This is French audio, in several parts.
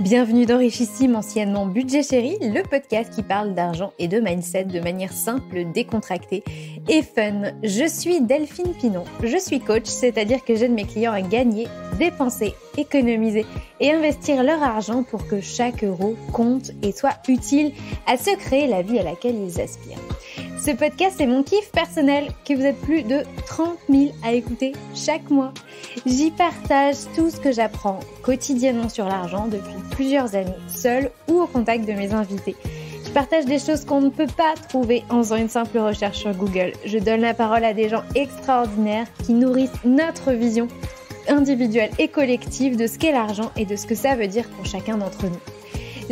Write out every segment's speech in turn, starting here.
Bienvenue dans Richissime, anciennement Budget Chéri, le podcast qui parle d'argent et de mindset de manière simple, décontractée et fun. Je suis Delphine Pinon, je suis coach, c'est-à-dire que j'aide mes clients à gagner, dépenser, économiser et investir leur argent pour que chaque euro compte et soit utile à se créer la vie à laquelle ils aspirent. Ce podcast est mon kiff personnel que vous êtes plus de 30 000 à écouter chaque mois. J'y partage tout ce que j'apprends quotidiennement sur l'argent depuis plusieurs années, seule ou au contact de mes invités. Je partage des choses qu'on ne peut pas trouver en faisant une simple recherche sur Google. Je donne la parole à des gens extraordinaires qui nourrissent notre vision individuelle et collective de ce qu'est l'argent et de ce que ça veut dire pour chacun d'entre nous.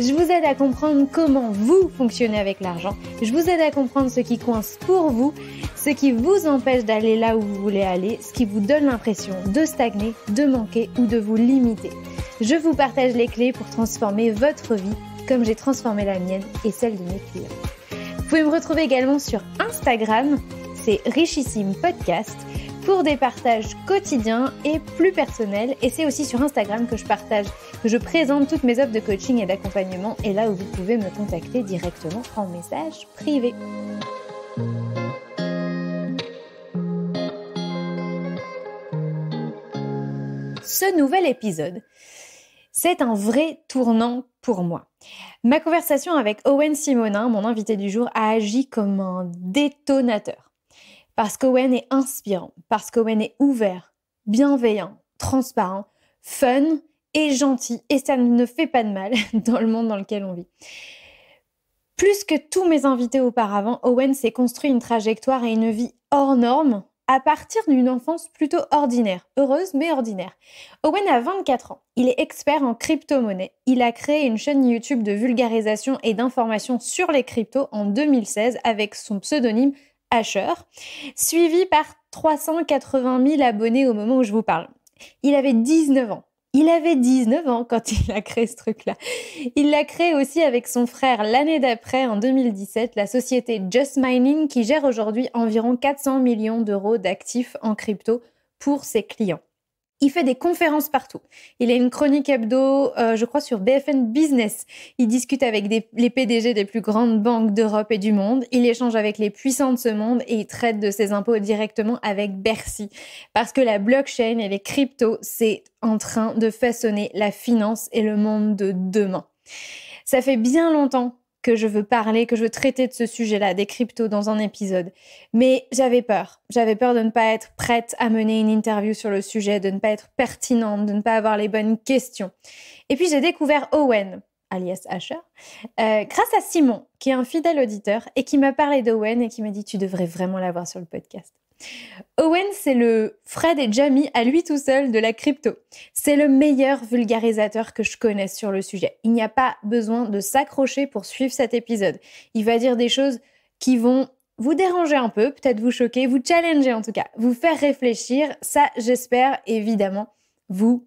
Je vous aide à comprendre comment vous fonctionnez avec l'argent. Je vous aide à comprendre ce qui coince pour vous, ce qui vous empêche d'aller là où vous voulez aller, ce qui vous donne l'impression de stagner, de manquer ou de vous limiter. Je vous partage les clés pour transformer votre vie comme j'ai transformé la mienne et celle de mes clients. Vous pouvez me retrouver également sur Instagram, c'est Richissime Podcast, pour des partages quotidiens et plus personnels. Et c'est aussi sur Instagram que je présente toutes mes offres de coaching et d'accompagnement, et là où vous pouvez me contacter directement en message privé. Ce nouvel épisode, c'est un vrai tournant pour moi. Ma conversation avec Owen Simonin, mon invité du jour, a agi comme un détonateur. Parce qu'Owen est inspirant, parce qu'Owen est ouvert, bienveillant, transparent, fun et gentil, et ça ne fait pas de mal dans le monde dans lequel on vit. Plus que tous mes invités auparavant, Owen s'est construit une trajectoire et une vie hors norme à partir d'une enfance plutôt ordinaire, heureuse mais ordinaire. Owen a 24 ans, il est expert en crypto-monnaie. Il a créé une chaîne YouTube de vulgarisation et d'information sur les cryptos en 2016 avec son pseudonyme Asher, suivi par 380 000 abonnés au moment où je vous parle. Il avait 19 ans. Il avait 19 ans quand il a créé ce truc-là. Il l'a créé aussi avec son frère l'année d'après, en 2017, la société Just Mining qui gère aujourd'hui environ 400 millions d'euros d'actifs en crypto pour ses clients. Il fait des conférences partout. Il a une chronique hebdo, je crois, sur BFM Business. Il discute avec les PDG des plus grandes banques d'Europe et du monde. Il échange avec les puissants de ce monde et il traite de ses impôts directement avec Bercy. Parce que la blockchain et les cryptos, c'est en train de façonner la finance et le monde de demain. Ça fait bien longtemps que je veux parler, que je veux traiter de ce sujet-là, des cryptos, dans un épisode. Mais j'avais peur. J'avais peur de ne pas être prête à mener une interview sur le sujet, de ne pas être pertinente, de ne pas avoir les bonnes questions. Et puis j'ai découvert Owen, alias Asher, grâce à Simon, qui est un fidèle auditeur et qui m'a parlé d'Owen et qui m'a dit « Tu devrais vraiment l'avoir sur le podcast ». Owen, c'est le Fred et Jamie à lui tout seul de la crypto. C'est le meilleur vulgarisateur que je connaisse sur le sujet. Il n'y a pas besoin de s'accrocher pour suivre cet épisode. Il va dire des choses qui vont vous déranger un peu, peut-être vous choquer, vous challenger en tout cas, vous faire réfléchir. Ça, j'espère évidemment vous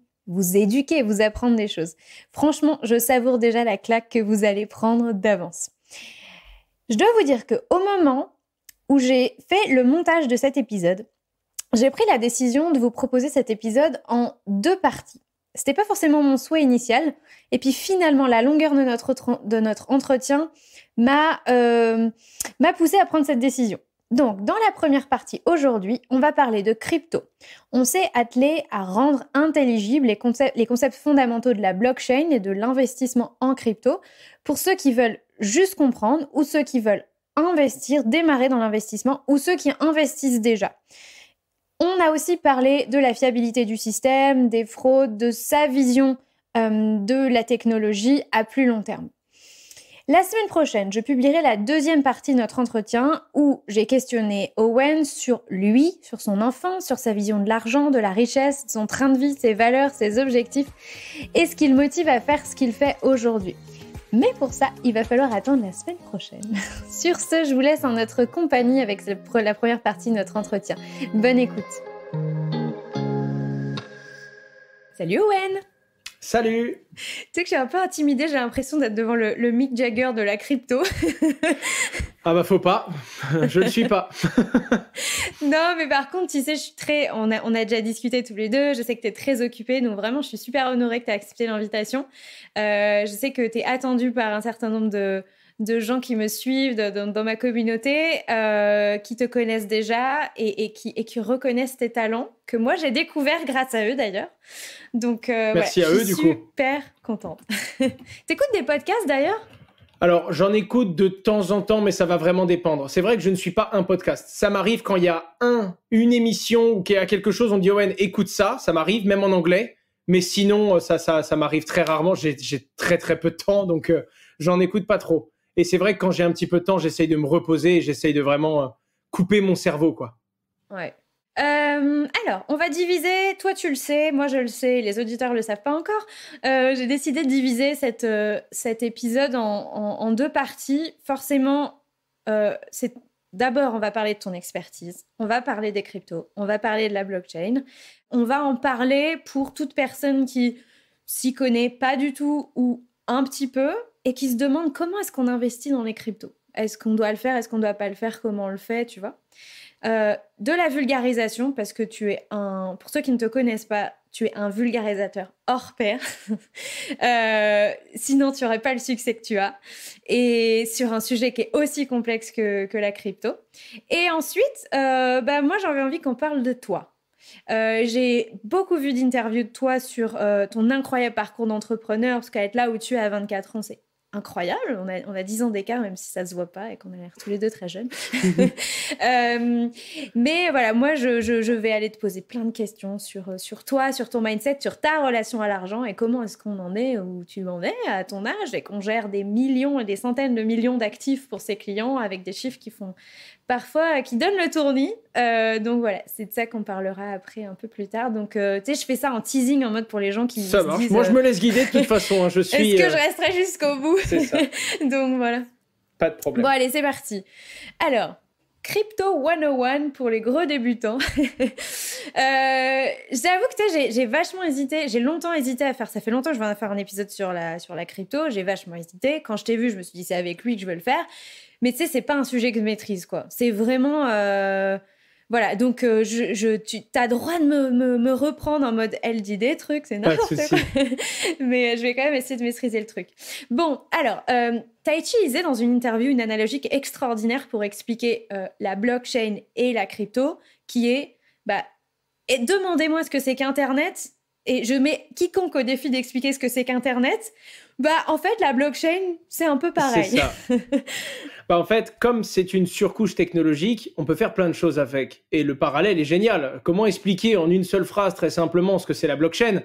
éduquer, vous apprendre des choses. Franchement, je savoure déjà la claque que vous allez prendre d'avance. Je dois vous dire qu'au moment où j'ai fait le montage de cet épisode, j'ai pris la décision de vous proposer cet épisode en 2 parties. C'était pas forcément mon souhait initial, et puis finalement la longueur de notre entretien m'a poussé à prendre cette décision. Donc, dans la première partie, aujourd'hui, on va parler de crypto. On s'est attelé à rendre intelligibles les concepts fondamentaux de la blockchain et de l'investissement en crypto pour ceux qui veulent juste comprendre ou ceux qui veulent investir, démarrer dans l'investissement ou ceux qui investissent déjà. On a aussi parlé de la fiabilité du système, des fraudes, de sa vision de la technologie à plus long terme. La semaine prochaine, je publierai la 2e partie de notre entretien où j'ai questionné Owen sur lui, sur son enfance, sur sa vision de l'argent, de la richesse, son train de vie, ses valeurs, ses objectifs et ce qui le motive à faire ce qu'il fait aujourd'hui. Mais pour ça, il va falloir attendre la semaine prochaine. Sur ce, je vous laisse en notre compagnie avec la première partie de notre entretien. Bonne écoute. Salut Owen! Salut! Tu sais que je suis un peu intimidée, j'ai l'impression d'être devant le Mick Jagger de la crypto. Ah bah faut pas, je ne suis pas. Non, mais par contre, tu sais, on a déjà discuté tous les deux. Je sais que tu es très occupée. Donc, vraiment, je suis super honorée que tu aies accepté l'invitation. Je sais que tu es attendue par un certain nombre de gens qui me suivent dans ma communauté, qui te connaissent déjà et qui reconnaissent tes talents, que moi, j'ai découvert grâce à eux, d'ailleurs. Donc, Merci à eux, du coup. Je suis super contente. T'écoutes des podcasts, d'ailleurs ? Alors, j'en écoute de temps en temps, mais ça va vraiment dépendre. C'est vrai que je ne suis pas un podcast. Ça m'arrive quand il y a une émission ou qu'il y a quelque chose, on me dit « Owen, écoute ça ». Ça m'arrive, même en anglais. Mais sinon, ça m'arrive très rarement. J'ai très, très peu de temps, donc j'en écoute pas trop. Et c'est vrai que quand j'ai un petit peu de temps, j'essaye de me reposer et j'essaye de vraiment couper mon cerveau, quoi. Ouais. Alors, on va diviser, toi tu le sais, moi je le sais, les auditeurs le savent pas encore. J'ai décidé de diviser cet épisode en deux parties. Forcément, d'abord on va parler de ton expertise, on va parler des cryptos, on va parler de la blockchain, on va en parler pour toute personne qui s'y connaît pas du tout ou un petit peu et qui se demande comment est-ce qu'on investit dans les cryptos. Est-ce qu'on doit le faire, est-ce qu'on doit pas le faire, comment on le fait, tu vois. De la vulgarisation, parce que pour ceux qui ne te connaissent pas, tu es un vulgarisateur hors pair. Sinon, tu n'aurais pas le succès que tu as. Et sur un sujet qui est aussi complexe que la crypto. Et ensuite, moi, j'avais envie qu'on parle de toi. J'ai beaucoup vu d'interviews de toi sur ton incroyable parcours d'entrepreneur, parce qu'être là où tu es à 24 ans, c'est incroyable. On a 10 ans d'écart, même si ça se voit pas et qu'on a l'air tous les deux très jeunes. Mais voilà, moi, je vais aller te poser plein de questions sur toi, sur ton mindset, sur ta relation à l'argent et comment est-ce qu'on en est où tu en es à ton âge et qu'on gère des millions et des centaines de millions d'actifs pour ses clients avec des chiffres qui font parfois, qui donnent le tournis. Donc voilà, c'est de ça qu'on parlera après un peu plus tard. Donc, tu sais, je fais ça en teasing en mode pour les gens qui ça marche. Disent... Moi, je me laisse guider de toute façon. Hein. Je suis. Est-ce que je resterai jusqu'au bout ? C'est ça. Donc voilà. Pas de problème. Bon, allez, c'est parti. Alors, Crypto 101 pour les gros débutants. J'avoue que j'ai vachement hésité, j'ai longtemps hésité à faire, ça fait longtemps que je vais faire un épisode sur la crypto, j'ai vachement hésité. Quand je t'ai vu, je me suis dit c'est avec lui que je veux le faire. Mais tu sais, c'est pas un sujet que je maîtrise, quoi. C'est vraiment... Voilà, donc tu as droit de me reprendre en mode elle dit des trucs, c'est n'importe quoi. Mais je vais quand même essayer de maîtriser le truc. Bon, alors, tu as utilisé dans une interview une analogie extraordinaire pour expliquer la blockchain et la crypto, qui est, et demandez-moi ce que c'est qu'Internet, et je mets quiconque au défi d'expliquer ce que c'est qu'Internet, en fait, la blockchain, c'est un peu pareil. C'est ça. En fait, comme c'est une surcouche technologique, on peut faire plein de choses avec. Et le parallèle est génial. Comment expliquer en une seule phrase très simplement ce que c'est la blockchain ?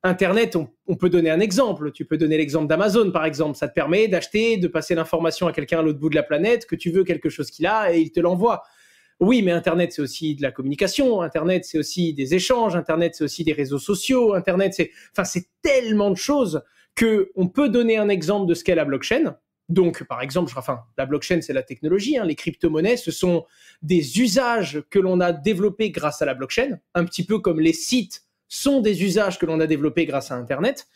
Internet, on peut donner un exemple. Tu peux donner l'exemple d'Amazon, par exemple. Ça te permet d'acheter, de passer l'information à quelqu'un à l'autre bout de la planète, que tu veux quelque chose qu'il a et il te l'envoie. Oui, mais Internet, c'est aussi de la communication. Internet, c'est aussi des échanges. Internet, c'est aussi des réseaux sociaux. Internet, c'est tellement de choses qu'on peut donner un exemple de ce qu'est la blockchain. Donc, par exemple, la blockchain, c'est la technologie. Les crypto-monnaies, ce sont des usages que l'on a développés grâce à la blockchain, un petit peu comme les sites sont des usages que l'on a développés grâce à Internet.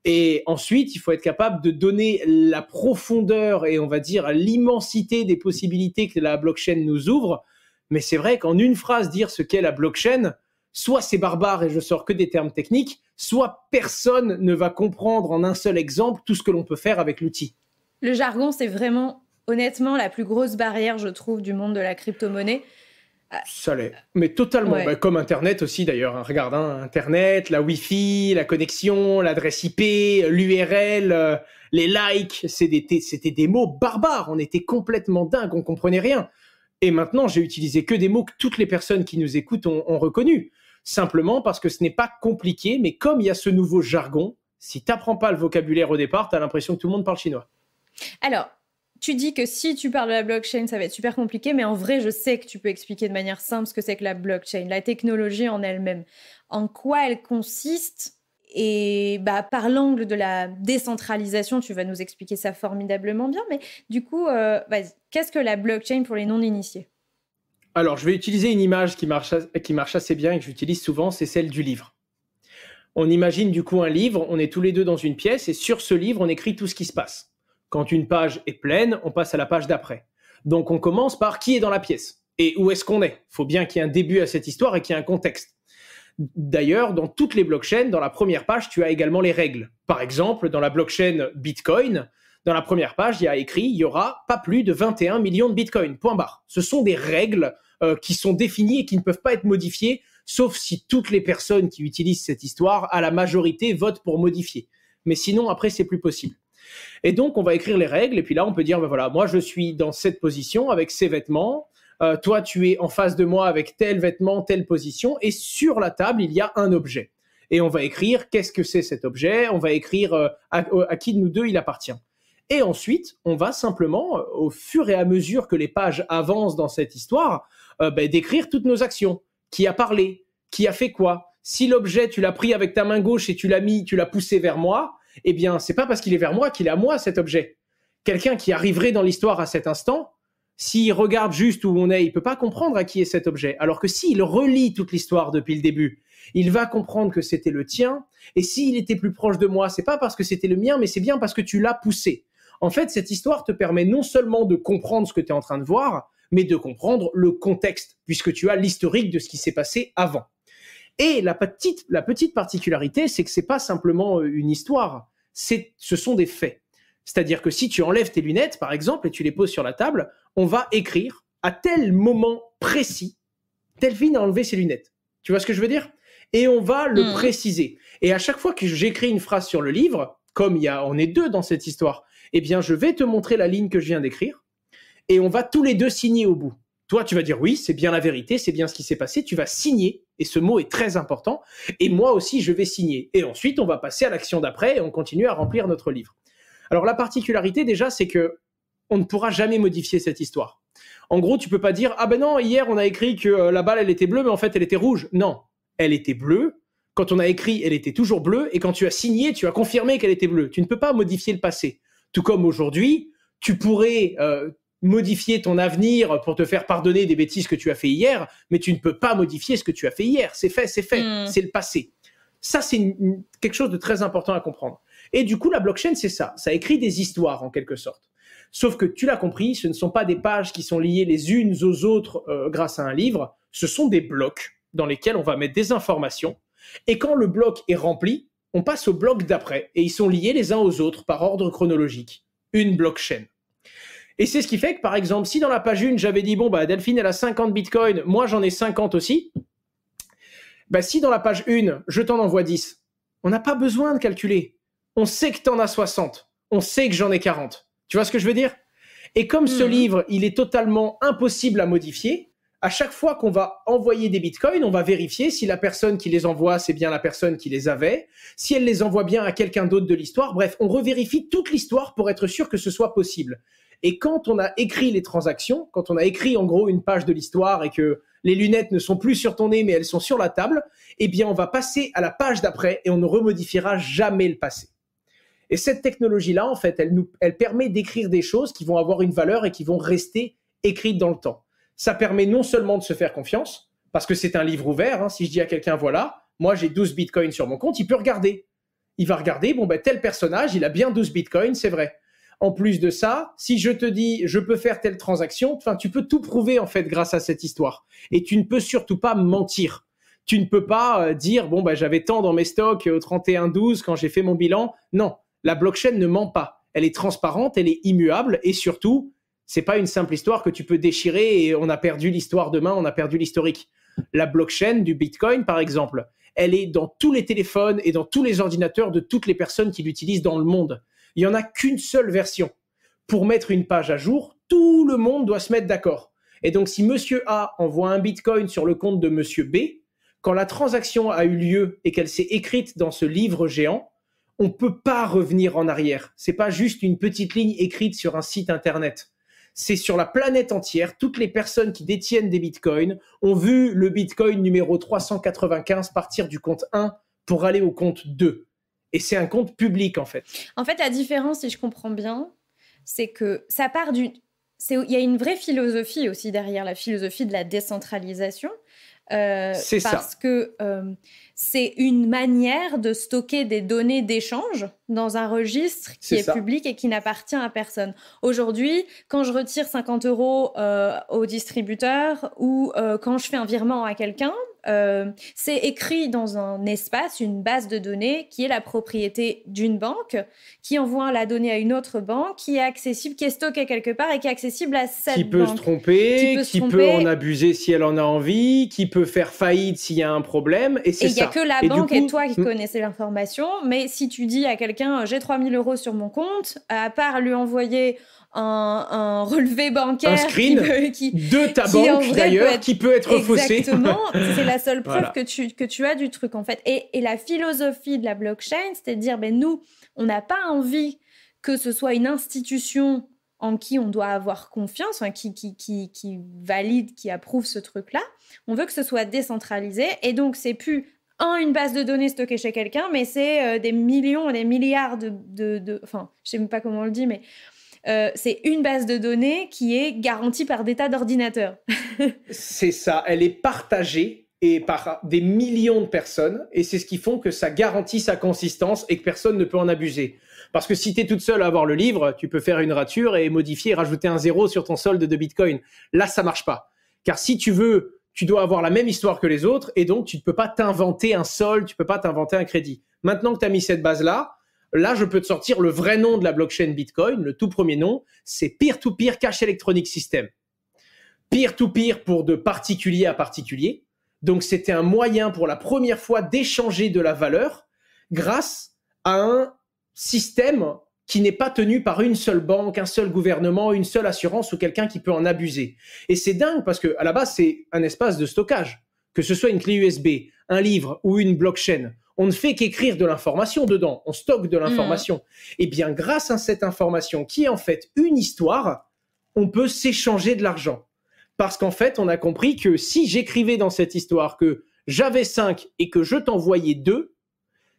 Et ensuite, il faut être capable de donner la profondeur et on va dire l'immensité des possibilités que la blockchain nous ouvre. Mais c'est vrai qu'en une phrase, dire ce qu'est la blockchain, soit c'est barbare et je sors que des termes techniques, soit personne ne va comprendre en un seul exemple tout ce que l'on peut faire avec l'outil. Le jargon, c'est vraiment, honnêtement, la plus grosse barrière, je trouve, du monde de la crypto-monnaie. Ça l'est, mais totalement. Ouais. Comme Internet aussi, d'ailleurs. Regarde, Internet, la Wi-Fi, la connexion, l'adresse IP, l'URL, les likes, c'était des mots barbares. On était complètement dingues, on comprenait rien. Et maintenant, j'ai utilisé que des mots que toutes les personnes qui nous écoutent ont reconnus. Simplement parce que ce n'est pas compliqué, mais comme il y a ce nouveau jargon, si tu n'apprends pas le vocabulaire au départ, tu as l'impression que tout le monde parle chinois. Alors, tu dis que si tu parles de la blockchain, ça va être super compliqué, mais en vrai, je sais que tu peux expliquer de manière simple ce que c'est que la blockchain, la technologie en elle-même, en quoi elle consiste. Et par l'angle de la décentralisation, tu vas nous expliquer ça formidablement bien. Mais du coup, vas-y, qu'est-ce que la blockchain pour les non-initiés ? Alors, je vais utiliser une image qui marche assez bien et que j'utilise souvent, c'est celle du livre. On imagine du coup un livre, on est tous les deux dans une pièce et sur ce livre, on écrit tout ce qui se passe. Quand une page est pleine, on passe à la page d'après. Donc, on commence par qui est dans la pièce. et où est-ce qu'on est. Il faut bien qu'il y ait un début à cette histoire et qu'il y ait un contexte. D'ailleurs, dans toutes les blockchains, dans la première page, tu as également les règles. Par exemple, dans la blockchain Bitcoin, dans la première page, il y a écrit « il y aura pas plus de 21 millions de Bitcoin, point barre ». Ce sont des règles qui sont définies et qui ne peuvent pas être modifiées, sauf si toutes les personnes qui utilisent cette histoire, à la majorité, votent pour modifier. Mais sinon, après, c'est plus possible. Et donc, on va écrire les règles, et puis là, on peut dire, ben voilà, moi, je suis dans cette position avec ces vêtements, toi, tu es en face de moi avec tel vêtement, telle position, et sur la table, il y a un objet. Et on va écrire qu'est-ce que c'est cet objet, on va écrire à qui de nous deux il appartient. Et ensuite, on va simplement, au fur et à mesure que les pages avancent dans cette histoire, décrire toutes nos actions. Qui a parlé, qui a fait quoi. Si l'objet, tu l'as pris avec ta main gauche et tu l'as poussé vers moi, eh bien, c'est pas parce qu'il est vers moi qu'il est à moi, cet objet. Quelqu'un qui arriverait dans l'histoire à cet instant, s'il regarde juste où on est, il peut pas comprendre à qui est cet objet. Alors que s'il relit toute l'histoire depuis le début, il va comprendre que c'était le tien. Et s'il était plus proche de moi, c'est pas parce que c'était le mien, mais c'est bien parce que tu l'as poussé. En fait, cette histoire te permet non seulement de comprendre ce que tu es en train de voir, mais de comprendre le contexte, puisque tu as l'historique de ce qui s'est passé avant. Et la petite particularité, c'est que c'est pas simplement une histoire, ce sont des faits. C'est-à-dire que si tu enlèves tes lunettes, par exemple, et tu les poses sur la table, on va écrire à tel moment précis, Delphine a enlevé ses lunettes. Tu vois ce que je veux dire ? Et on va le préciser. Et à chaque fois que j'écris une phrase sur le livre, comme on est deux dans cette histoire, eh bien, je vais te montrer la ligne que je viens d'écrire et on va tous les deux signer au bout. Toi, tu vas dire oui, c'est bien la vérité, c'est bien ce qui s'est passé. Tu vas signer, et ce mot est très important. Et moi aussi, je vais signer. Et ensuite, on va passer à l'action d'après et on continue à remplir notre livre. Alors, la particularité, déjà, c'est que on ne pourra jamais modifier cette histoire. En gros, tu peux pas dire « Ah ben non, hier, on a écrit que la balle, elle était bleue, mais en fait, elle était rouge. » Non, elle était bleue. Quand on a écrit, elle était toujours bleue. Et quand tu as signé, tu as confirmé qu'elle était bleue. Tu ne peux pas modifier le passé. Tout comme aujourd'hui, tu pourrais modifier ton avenir pour te faire pardonner des bêtises que tu as fait hier, mais tu ne peux pas modifier ce que tu as fait hier. C'est fait, c'est le passé. Ça, c'est quelque chose de très important à comprendre. Et du coup, la blockchain, c'est ça. Ça écrit des histoires, en quelque sorte. Sauf que, tu l'as compris, ce ne sont pas des pages qui sont liées les unes aux autres grâce à un livre. Ce sont des blocs dans lesquels on va mettre des informations. Et quand le bloc est rempli, on passe au bloc d'après. Et ils sont liés les uns aux autres par ordre chronologique. Une blockchain. Et c'est ce qui fait que, par exemple, si dans la page 1, j'avais dit, bon, bah, Delphine, elle a 50 bitcoins, moi, j'en ai 50 aussi. Bah, si dans la page 1, je t'en envoie 10, on n'a pas besoin de calculer. On sait que t'en as 60. On sait que j'en ai 40. Tu vois ce que je veux dire ? Et comme ce livre, il est totalement impossible à modifier, à chaque fois qu'on va envoyer des bitcoins, on va vérifier si la personne qui les envoie, c'est bien la personne qui les avait, si elle les envoie bien à quelqu'un d'autre de l'histoire. Bref, on revérifie toute l'histoire pour être sûr que ce soit possible. Et quand on a écrit les transactions, quand on a écrit en gros une page de l'histoire et que les lunettes ne sont plus sur ton nez mais elles sont sur la table, eh bien on va passer à la page d'après et on ne remodifiera jamais le passé. Et cette technologie-là, en fait, elle permet d'écrire des choses qui vont avoir une valeur et qui vont rester écrites dans le temps. Ça permet non seulement de se faire confiance, parce que c'est un livre ouvert, hein, si je dis à quelqu'un, voilà, moi j'ai 12 bitcoins sur mon compte, il peut regarder. Il va regarder, bon ben tel personnage, il a bien 12 bitcoins, c'est vrai. En plus de ça, si je te dis je peux faire telle transaction, tu peux tout prouver en fait grâce à cette histoire. Et tu ne peux surtout pas mentir. Tu ne peux pas dire bon bah j'avais tant dans mes stocks au 31/12 quand j'ai fait mon bilan. Non, la blockchain ne ment pas. Elle est transparente, elle est immuable et surtout, c'est pas une simple histoire que tu peux déchirer et on a perdu l'histoire demain, on a perdu l'historique. La blockchain du Bitcoin par exemple, elle est dans tous les téléphones et dans tous les ordinateurs de toutes les personnes qui l'utilisent dans le monde. Il n'y en a qu'une seule version. Pour mettre une page à jour, tout le monde doit se mettre d'accord. Et donc, si Monsieur A envoie un bitcoin sur le compte de Monsieur B, quand la transaction a eu lieu et qu'elle s'est écrite dans ce livre géant, on ne peut pas revenir en arrière. C'est pas juste une petite ligne écrite sur un site internet. C'est sur la planète entière. Toutes les personnes qui détiennent des bitcoins ont vu le bitcoin numéro 395 partir du compte 1 pour aller au compte 2. Et c'est un compte public, en fait. En fait, la différence, si je comprends bien, c'est que ça part il y a une vraie philosophie aussi derrière, la philosophie de la décentralisation. C'est parce ça. que c'est une manière de stocker des données d'échange dans un registre qui est public et qui n'appartient à personne. Aujourd'hui, quand je retire 50 € au distributeur ou quand je fais un virement à quelqu'un, c'est écrit dans un espace, une base de données qui est la propriété d'une banque, qui envoie la donnée à une autre banque, qui est accessible, qui est stockée quelque part et qui est accessible à cette banque. Qui peut se tromper, qui peut en abuser si elle en a envie, qui peut faire faillite s'il y a un problème, et c'est ça. Et il n'y a que la banque et toi qui connaissez l'information, mais si tu dis à quelqu'un « j'ai 3 000 € sur mon compte », à part lui envoyer un relevé bancaire, un screen de ta banque d'ailleurs, qui peut être faussé. Exactement, c'est la seule preuve que tu as du truc en fait. Et la philosophie de la blockchain, c'est de dire nous, on n'a pas envie que ce soit une institution en qui on doit avoir confiance, qui valide, qui approuve ce truc-là. On veut que ce soit décentralisé et donc c'est plus une base de données stockée chez quelqu'un, mais c'est des millions et des milliards enfin, je sais même pas comment on le dit, mais c'est une base de données qui est garantie par des tas d'ordinateurs. C'est ça, elle est partagée et par des millions de personnes, et c'est ce qui fait que ça garantit sa consistance et que personne ne peut en abuser. Parce que si tu es toute seule à avoir le livre, tu peux faire une rature et modifier et rajouter un 0 sur ton solde de Bitcoin. Là, ça marche pas. Car si tu veux, tu dois avoir la même histoire que les autres, et donc tu ne peux pas t'inventer un solde, tu ne peux pas t'inventer un crédit. Maintenant que tu as mis cette base-là, là, je peux te sortir le vrai nom de la blockchain Bitcoin, le tout premier nom, c'est Peer-to-Peer Cash Electronic System. Peer-to-peer pour de particulier à particulier. Donc, c'était un moyen pour la première fois d'échanger de la valeur grâce à un système qui n'est pas tenu par une seule banque, un seul gouvernement, une seule assurance ou quelqu'un qui peut en abuser. Et c'est dingue parce qu'à la base, c'est un espace de stockage. Que ce soit une clé USB, un livre ou une blockchain, on ne fait qu'écrire de l'information dedans, on stocke de l'information. Et bien, grâce à cette information qui est en fait une histoire, on peut s'échanger de l'argent. Parce qu'en fait, on a compris que si j'écrivais dans cette histoire que j'avais 5 et que je t'envoyais 2,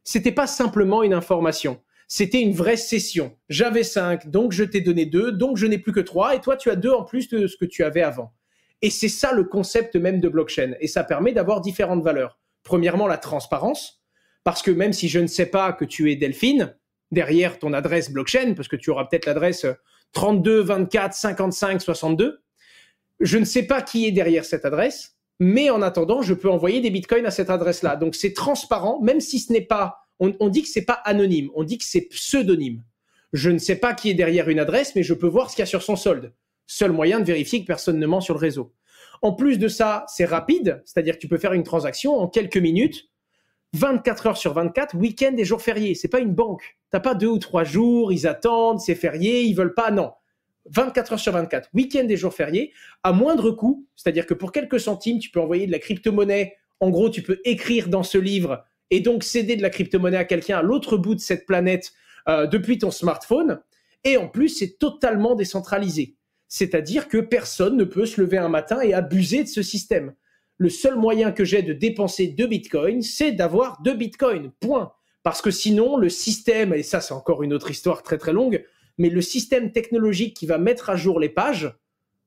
c'était pas simplement une information. C'était une vraie cession. J'avais 5, donc je t'ai donné 2, donc je n'ai plus que 3, et toi, tu as 2 en plus de ce que tu avais avant. Et c'est ça le concept même de blockchain. Et ça permet d'avoir différentes valeurs. Premièrement, la transparence. Parce que même si je ne sais pas que tu es Delphine, derrière ton adresse blockchain, parce que tu auras peut-être l'adresse 32 24 55 62, je ne sais pas qui est derrière cette adresse, mais en attendant, je peux envoyer des bitcoins à cette adresse-là. Donc c'est transparent, même si ce n'est pas, on dit que c'est pas anonyme, on dit que c'est pseudonyme. Je ne sais pas qui est derrière une adresse, mais je peux voir ce qu'il y a sur son solde. Seul moyen de vérifier que personne ne ment sur le réseau. En plus de ça, c'est rapide, c'est-à-dire que tu peux faire une transaction en quelques minutes, 24 heures sur 24, week-end et jours fériés. C'est pas une banque. T'as pas 2 ou 3 jours, ils attendent, c'est férié, ils veulent pas, non. 24 heures sur 24, week-end et jours fériés, à moindre coût, c'est-à-dire que pour quelques centimes, tu peux envoyer de la crypto-monnaie. En gros, tu peux écrire dans ce livre et donc céder de la crypto-monnaie à quelqu'un à l'autre bout de cette planète depuis ton smartphone. Et en plus, c'est totalement décentralisé. C'est-à-dire que personne ne peut se lever un matin et abuser de ce système. Le seul moyen que j'ai de dépenser 2 bitcoins, c'est d'avoir 2 bitcoins, point. Parce que sinon, le système, et ça c'est encore une autre histoire très très longue, mais le système technologique qui va mettre à jour les pages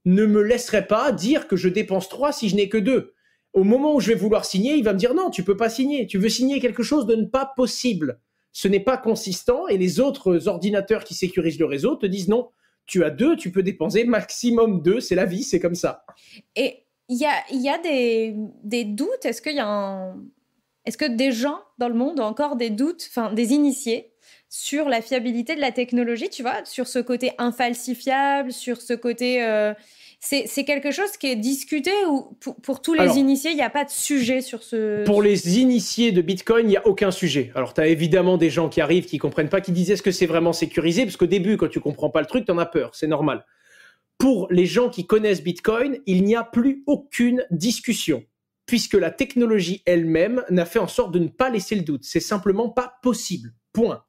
ne me laisserait pas dire que je dépense 3 si je n'ai que 2. Au moment où je vais vouloir signer, il va me dire non, tu peux pas signer, tu veux signer quelque chose de ne pas possible. Ce n'est pas consistant et les autres ordinateurs qui sécurisent le réseau te disent non, tu as 2, tu peux dépenser maximum 2, c'est la vie, c'est comme ça. Et il y a des doutes. Est-ce que des gens dans le monde ont encore des doutes, enfin des initiés, sur la fiabilité de la technologie, tu vois, sur ce côté infalsifiable, sur ce côté... c'est quelque chose qui est discuté ou pour tous les initiés, il n'y a pas de sujet sur ce... Pour les initiés de Bitcoin, il n'y a aucun sujet. Alors, tu as évidemment des gens qui arrivent, qui ne comprennent pas, qui disent est-ce que c'est vraiment sécurisé? Parce qu'au début, quand tu ne comprends pas le truc, tu en as peur, c'est normal. Pour les gens qui connaissent Bitcoin, il n'y a plus aucune discussion, puisque la technologie elle-même n'a fait en sorte de ne pas laisser le doute. C'est simplement pas possible. Point.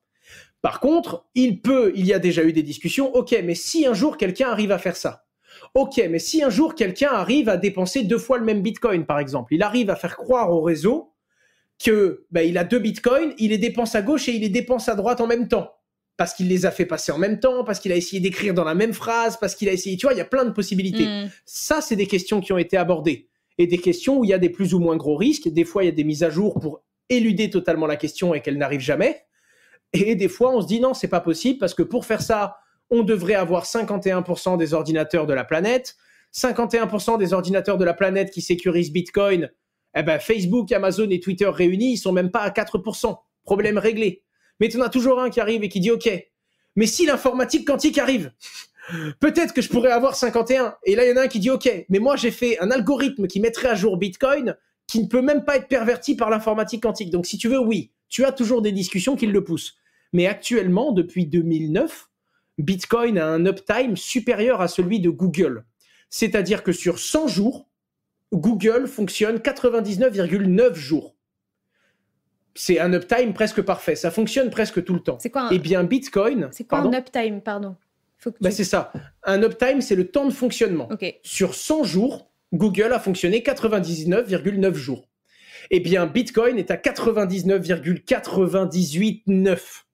Par contre, il y a déjà eu des discussions. Ok, mais si un jour quelqu'un arrive à faire ça, ok, mais si un jour quelqu'un arrive à dépenser 2 fois le même Bitcoin, par exemple, il arrive à faire croire au réseau que il a 2 Bitcoins, il les dépense à gauche et il les dépense à droite en même temps. Parce qu'il les a fait passer en même temps, parce qu'il a essayé d'écrire dans la même phrase, parce qu'il a essayé... Tu vois, il y a plein de possibilités. Ça, c'est des questions qui ont été abordées. et des questions où il y a des plus ou moins gros risques. Des fois, il y a des mises à jour pour éluder totalement la question et qu'elle n'arrive jamais. Et des fois, on se dit non, c'est pas possible parce que pour faire ça, on devrait avoir 51% des ordinateurs de la planète. 51% des ordinateurs de la planète qui sécurisent Bitcoin, eh ben Facebook, Amazon et Twitter réunis, ils sont même pas à 4%. Problème réglé. Mais tu en as toujours un qui arrive et qui dit OK, mais si l'informatique quantique arrive, peut-être que je pourrais avoir 51. Et là, il y en a un qui dit OK, mais moi j'ai fait un algorithme qui mettrait à jour Bitcoin qui ne peut même pas être perverti par l'informatique quantique. Donc si tu veux, oui, tu as toujours des discussions qui le poussent. Mais actuellement, depuis 2009, Bitcoin a un uptime supérieur à celui de Google. C'est-à-dire que sur 100 jours, Google fonctionne 99,9 jours. C'est un uptime presque parfait. Ça fonctionne presque tout le temps. C'est quoi Eh bien, Bitcoin... C'est quoi un uptime, pardon? C'est ça. Un uptime, c'est le temps de fonctionnement. Okay. Sur 100 jours, Google a fonctionné 99,9 jours. Eh bien, Bitcoin est à 99,989.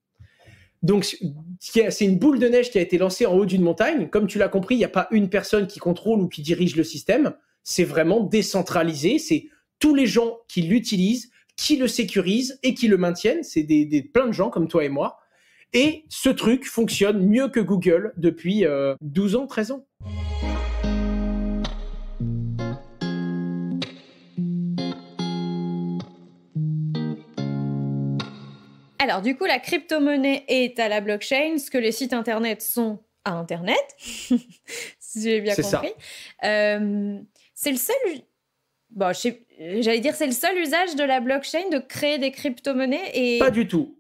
Donc, c'est une boule de neige qui a été lancée en haut d'une montagne. Comme tu l'as compris, il n'y a pas une personne qui contrôle ou qui dirige le système. C'est vraiment décentralisé. C'est tous les gens qui l'utilisent, qui le sécurisent et qui le maintiennent. C'est plein de gens comme toi et moi. Et ce truc fonctionne mieux que Google depuis 12 ans, 13 ans. Alors, du coup, la crypto-monnaie est à la blockchain, ce que les sites Internet sont à Internet, si j'ai bien compris. C'est le seul... Bon, j'allais dire, c'est le seul usage de la blockchain de créer des crypto-monnaies et... Pas du tout.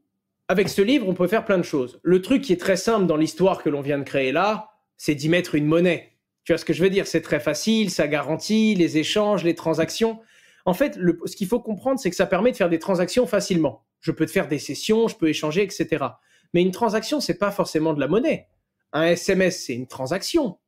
Avec ce livre, on peut faire plein de choses. Le truc qui est très simple dans l'histoire que l'on vient de créer là, c'est d'y mettre une monnaie. Tu vois ce que je veux dire? C'est très facile, ça garantit les échanges, les transactions. En fait, ce qu'il faut comprendre, c'est que ça permet de faire des transactions facilement. Je peux te faire des sessions, je peux échanger, etc. Mais une transaction, c'est pas forcément de la monnaie. Un SMS, c'est une transaction.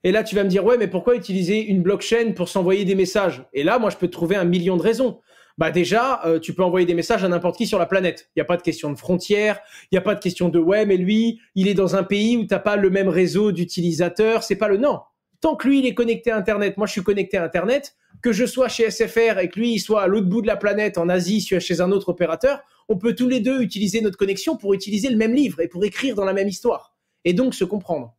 Et là, tu vas me dire, ouais, mais pourquoi utiliser une blockchain pour s'envoyer des messages? Et là, moi, je peux te trouver 1 million de raisons. Bah déjà, tu peux envoyer des messages à n'importe qui sur la planète. Il n'y a pas de question de frontières, il n'y a pas de question de, ouais, mais lui, il est dans un pays où tu n'as pas le même réseau d'utilisateurs. C'est pas le non. Tant que lui, il est connecté à Internet, moi, je suis connecté à Internet, que je sois chez SFR et que lui, il soit à l'autre bout de la planète, en Asie, chez un autre opérateur, on peut tous les deux utiliser notre connexion pour utiliser le même livre et pour écrire dans la même histoire. Et donc, se comprendre.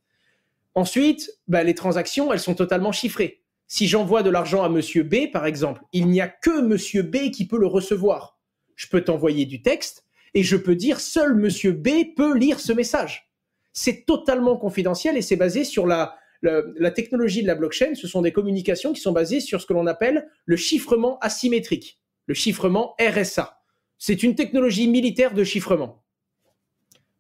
Ensuite, les transactions, elles sont totalement chiffrées. Si j'envoie de l'argent à Monsieur B, par exemple, il n'y a que Monsieur B qui peut le recevoir. Je peux t'envoyer du texte et je peux dire seul Monsieur B peut lire ce message. C'est totalement confidentiel et c'est basé sur la technologie de la blockchain. Ce sont des communications qui sont basées sur ce que l'on appelle le chiffrement asymétrique, le chiffrement RSA. C'est une technologie militaire de chiffrement.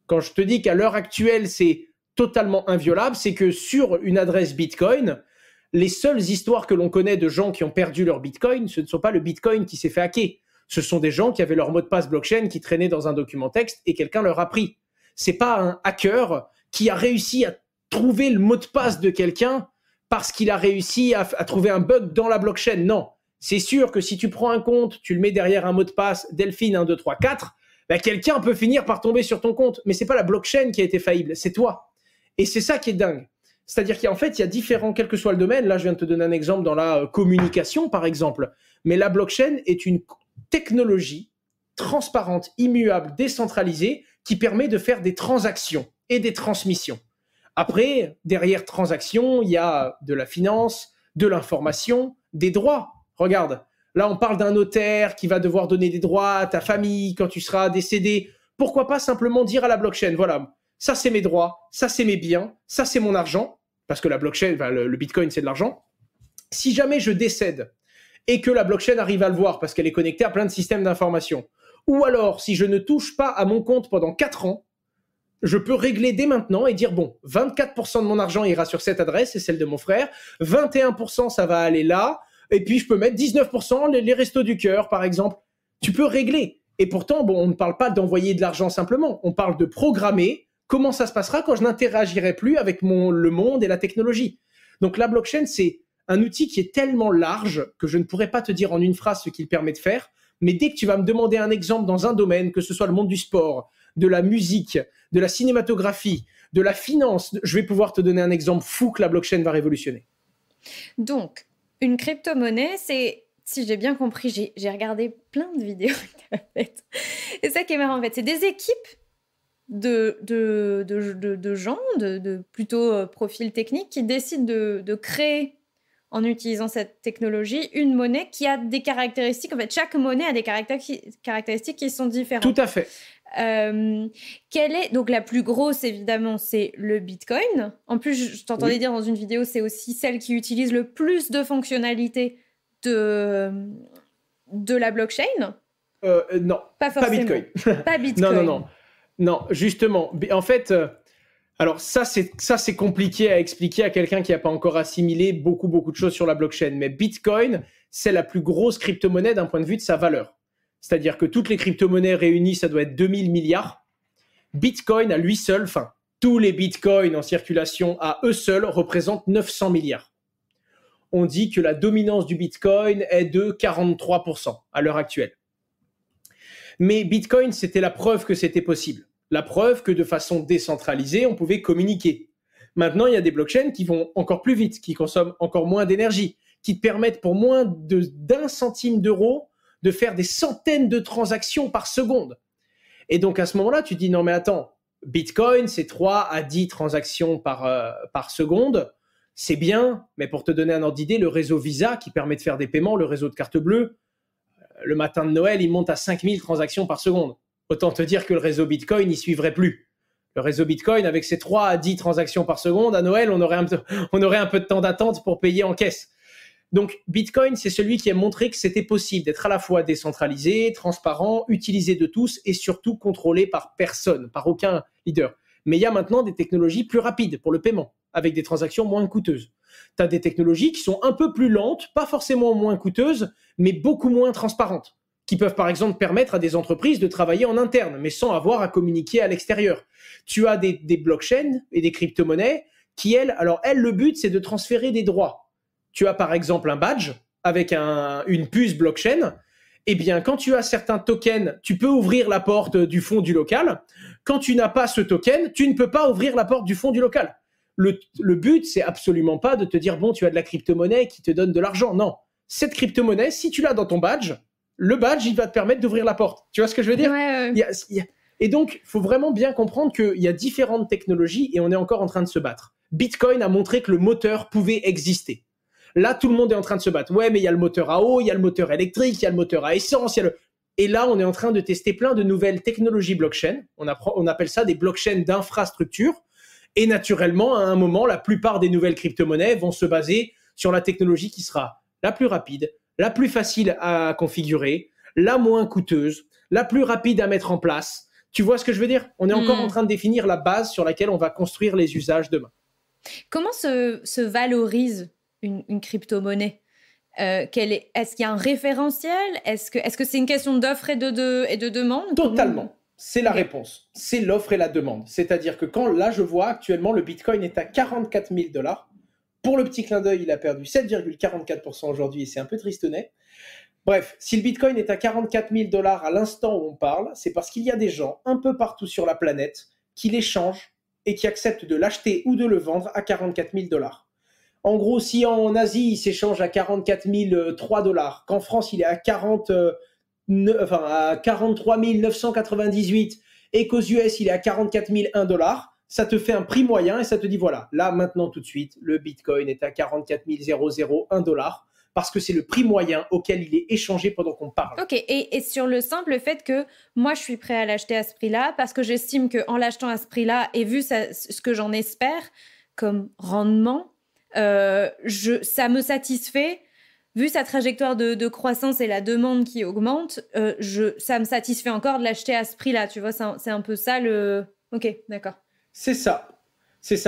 Quand je te dis qu'à l'heure actuelle, c'est totalement inviolable, c'est que sur une adresse Bitcoin, les seules histoires que l'on connaît de gens qui ont perdu leur Bitcoin, ce ne sont pas le Bitcoin qui s'est fait hacker. Ce sont des gens qui avaient leur mot de passe blockchain qui traînait dans un document texte et quelqu'un leur a pris. C'est pas un hacker qui a réussi à trouver le mot de passe de quelqu'un parce qu'il a réussi à trouver un bug dans la blockchain. Non. C'est sûr que si tu prends un compte, tu le mets derrière un mot de passe Delphine 1, 2, 3, 4, quelqu'un peut finir par tomber sur ton compte. Mais c'est pas la blockchain qui a été faillible, c'est toi. Et c'est ça qui est dingue. C'est-à-dire qu'en fait, il y a différents, quel que soit le domaine. Là, je viens de te donner un exemple dans la communication, par exemple. Mais la blockchain est une technologie transparente, immuable, décentralisée, qui permet de faire des transactions et des transmissions. Après, derrière transactions, il y a de la finance, de l'information, des droits. Regarde, là, on parle d'un notaire qui va devoir donner des droits à ta famille quand tu seras décédé. Pourquoi pas simplement dire à la blockchain, voilà, ça c'est mes droits, ça c'est mes biens, ça c'est mon argent, parce que la blockchain, le Bitcoin c'est de l'argent. Si jamais je décède et que la blockchain arrive à le voir parce qu'elle est connectée à plein de systèmes d'information, ou alors si je ne touche pas à mon compte pendant 4 ans, je peux régler dès maintenant et dire, bon, 24% de mon argent ira sur cette adresse, c'est celle de mon frère, 21% ça va aller là, et puis je peux mettre 19% les restos du cœur, par exemple. Tu peux régler. Et pourtant, bon, on ne parle pas d'envoyer de l'argent simplement, on parle de programmer comment ça se passera quand je n'interagirai plus avec le monde et la technologie. Donc la blockchain, c'est un outil qui est tellement large que je ne pourrais pas te dire en une phrase ce qu'il permet de faire, mais dès que tu vas me demander un exemple dans un domaine, que ce soit le monde du sport, de la musique, de la cinématographie, de la finance, je vais pouvoir te donner un exemple fou que la blockchain va révolutionner. Donc, Une crypto-monnaie, c'est, si j'ai bien compris, j'ai regardé plein de vidéos Internet. Et ça qui est marrant, en fait, c'est des équipes de gens, de plutôt profils techniques qui décident de créer, en utilisant cette technologie, une monnaie qui a des caractéristiques. En fait, chaque monnaie a des caractéristiques qui sont différentes. Tout à fait. Quelle est donc la plus grosse, évidemment, c'est le Bitcoin. En plus, je t'entendais dire dans une vidéo, c'est aussi celle qui utilise le plus de fonctionnalités de la blockchain. Non, pas forcément. Bitcoin. Pas Bitcoin. Non, justement. En fait, alors ça c'est compliqué à expliquer à quelqu'un qui n'a pas encore assimilé beaucoup de choses sur la blockchain. Mais Bitcoin, c'est la plus grosse crypto-monnaie d'un point de vue de sa valeur. C'est-à-dire que toutes les crypto-monnaies réunies, ça doit être 2000 milliards. Bitcoin, à lui seul, enfin, tous les bitcoins en circulation à eux seuls représentent 900 milliards. On dit que la dominance du Bitcoin est de 43% à l'heure actuelle. Mais Bitcoin, c'était la preuve que c'était possible. La preuve que de façon décentralisée, on pouvait communiquer. Maintenant, il y a des blockchains qui vont encore plus vite, qui consomment encore moins d'énergie, qui te permettent pour moins d'1 centime d'euro de faire des centaines de transactions par seconde. Et donc, à ce moment-là, tu te dis, non mais attends, Bitcoin, c'est 3 à 10 transactions par seconde. C'est bien, mais pour te donner un ordre d'idée, le réseau Visa qui permet de faire des paiements, le réseau de carte bleue, le matin de Noël, il monte à 5000 transactions par seconde. Autant te dire que le réseau Bitcoin n'y suivrait plus. Le réseau Bitcoin, avec ses 3 à 10 transactions par seconde, à Noël, on aurait un peu de temps d'attente pour payer en caisse. Donc, Bitcoin, c'est celui qui a montré que c'était possible d'être à la fois décentralisé, transparent, utilisé de tous et surtout contrôlé par personne, par aucun leader. Mais il y a maintenant des technologies plus rapides pour le paiement, avec des transactions moins coûteuses. Tu as des technologies qui sont un peu plus lentes, pas forcément moins coûteuses, mais beaucoup moins transparentes, qui peuvent par exemple permettre à des entreprises de travailler en interne, mais sans avoir à communiquer à l'extérieur. Tu as des blockchains et des crypto-monnaies qui, elles, le but, c'est de transférer des droits. Tu as par exemple un badge avec une puce blockchain. Eh bien, quand tu as certains tokens, tu peux ouvrir la porte du fond du local. Quand tu n'as pas ce token, tu ne peux pas ouvrir la porte du fond du local. Le but, c'est absolument pas de te dire, bon, tu as de la crypto-monnaie qui te donne de l'argent. Non. Cette crypto-monnaie, si tu l'as dans ton badge, le badge, il va te permettre d'ouvrir la porte. Tu vois ce que je veux dire ? Ouais. Et donc, il faut vraiment bien comprendre qu'il y a différentes technologies et on est encore en train de se battre. Bitcoin a montré que le moteur pouvait exister. Là, tout le monde est en train de se battre. Ouais, mais il y a le moteur à eau, il y a le moteur électrique, il y a le moteur à essence. Et là, on est en train de tester plein de nouvelles technologies blockchain. On appelle ça des blockchains d'infrastructure. Et naturellement, à un moment, la plupart des nouvelles crypto-monnaies vont se baser sur la technologie qui sera la plus rapide, la plus facile à configurer, la moins coûteuse, la plus rapide à mettre en place. Tu vois ce que je veux dire ? On est encore en train de définir la base sur laquelle on va construire les usages demain. Comment se valorise une crypto-monnaie? Est-ce qu'il y a un référentiel? Est-ce que c'est une question d'offre et de demande? Totalement. C'est la réponse. C'est l'offre et la demande. C'est-à-dire que là, je vois actuellement, le Bitcoin est à 44 000 $. Pour le petit clin d'œil, il a perdu 7,44% aujourd'hui et c'est un peu tristonnet. Bref, si le Bitcoin est à 44 000 $ à l'instant où on parle, c'est parce qu'il y a des gens un peu partout sur la planète qui l'échangent et qui acceptent de l'acheter ou de le vendre à 44 000 $. En gros, si en Asie, il s'échange à 44 003 $, qu'en France, il est à 43 998 et qu'aux US, il est à 44 001 $, ça te fait un prix moyen et ça te dit, voilà, là, maintenant, tout de suite, le Bitcoin est à 44 001 $, parce que c'est le prix moyen auquel il est échangé pendant qu'on parle. Ok, et sur le simple fait que moi, je suis prêt à l'acheter à ce prix-là, parce que j'estime qu'en l'achetant à ce prix-là, et vu ce que j'en espère comme rendement, ça me satisfait. Vu sa trajectoire de croissance et la demande qui augmente, ça me satisfait encore de l'acheter à ce prix-là. Tu vois, c'est un peu ça le... Ok, d'accord. C'est ça.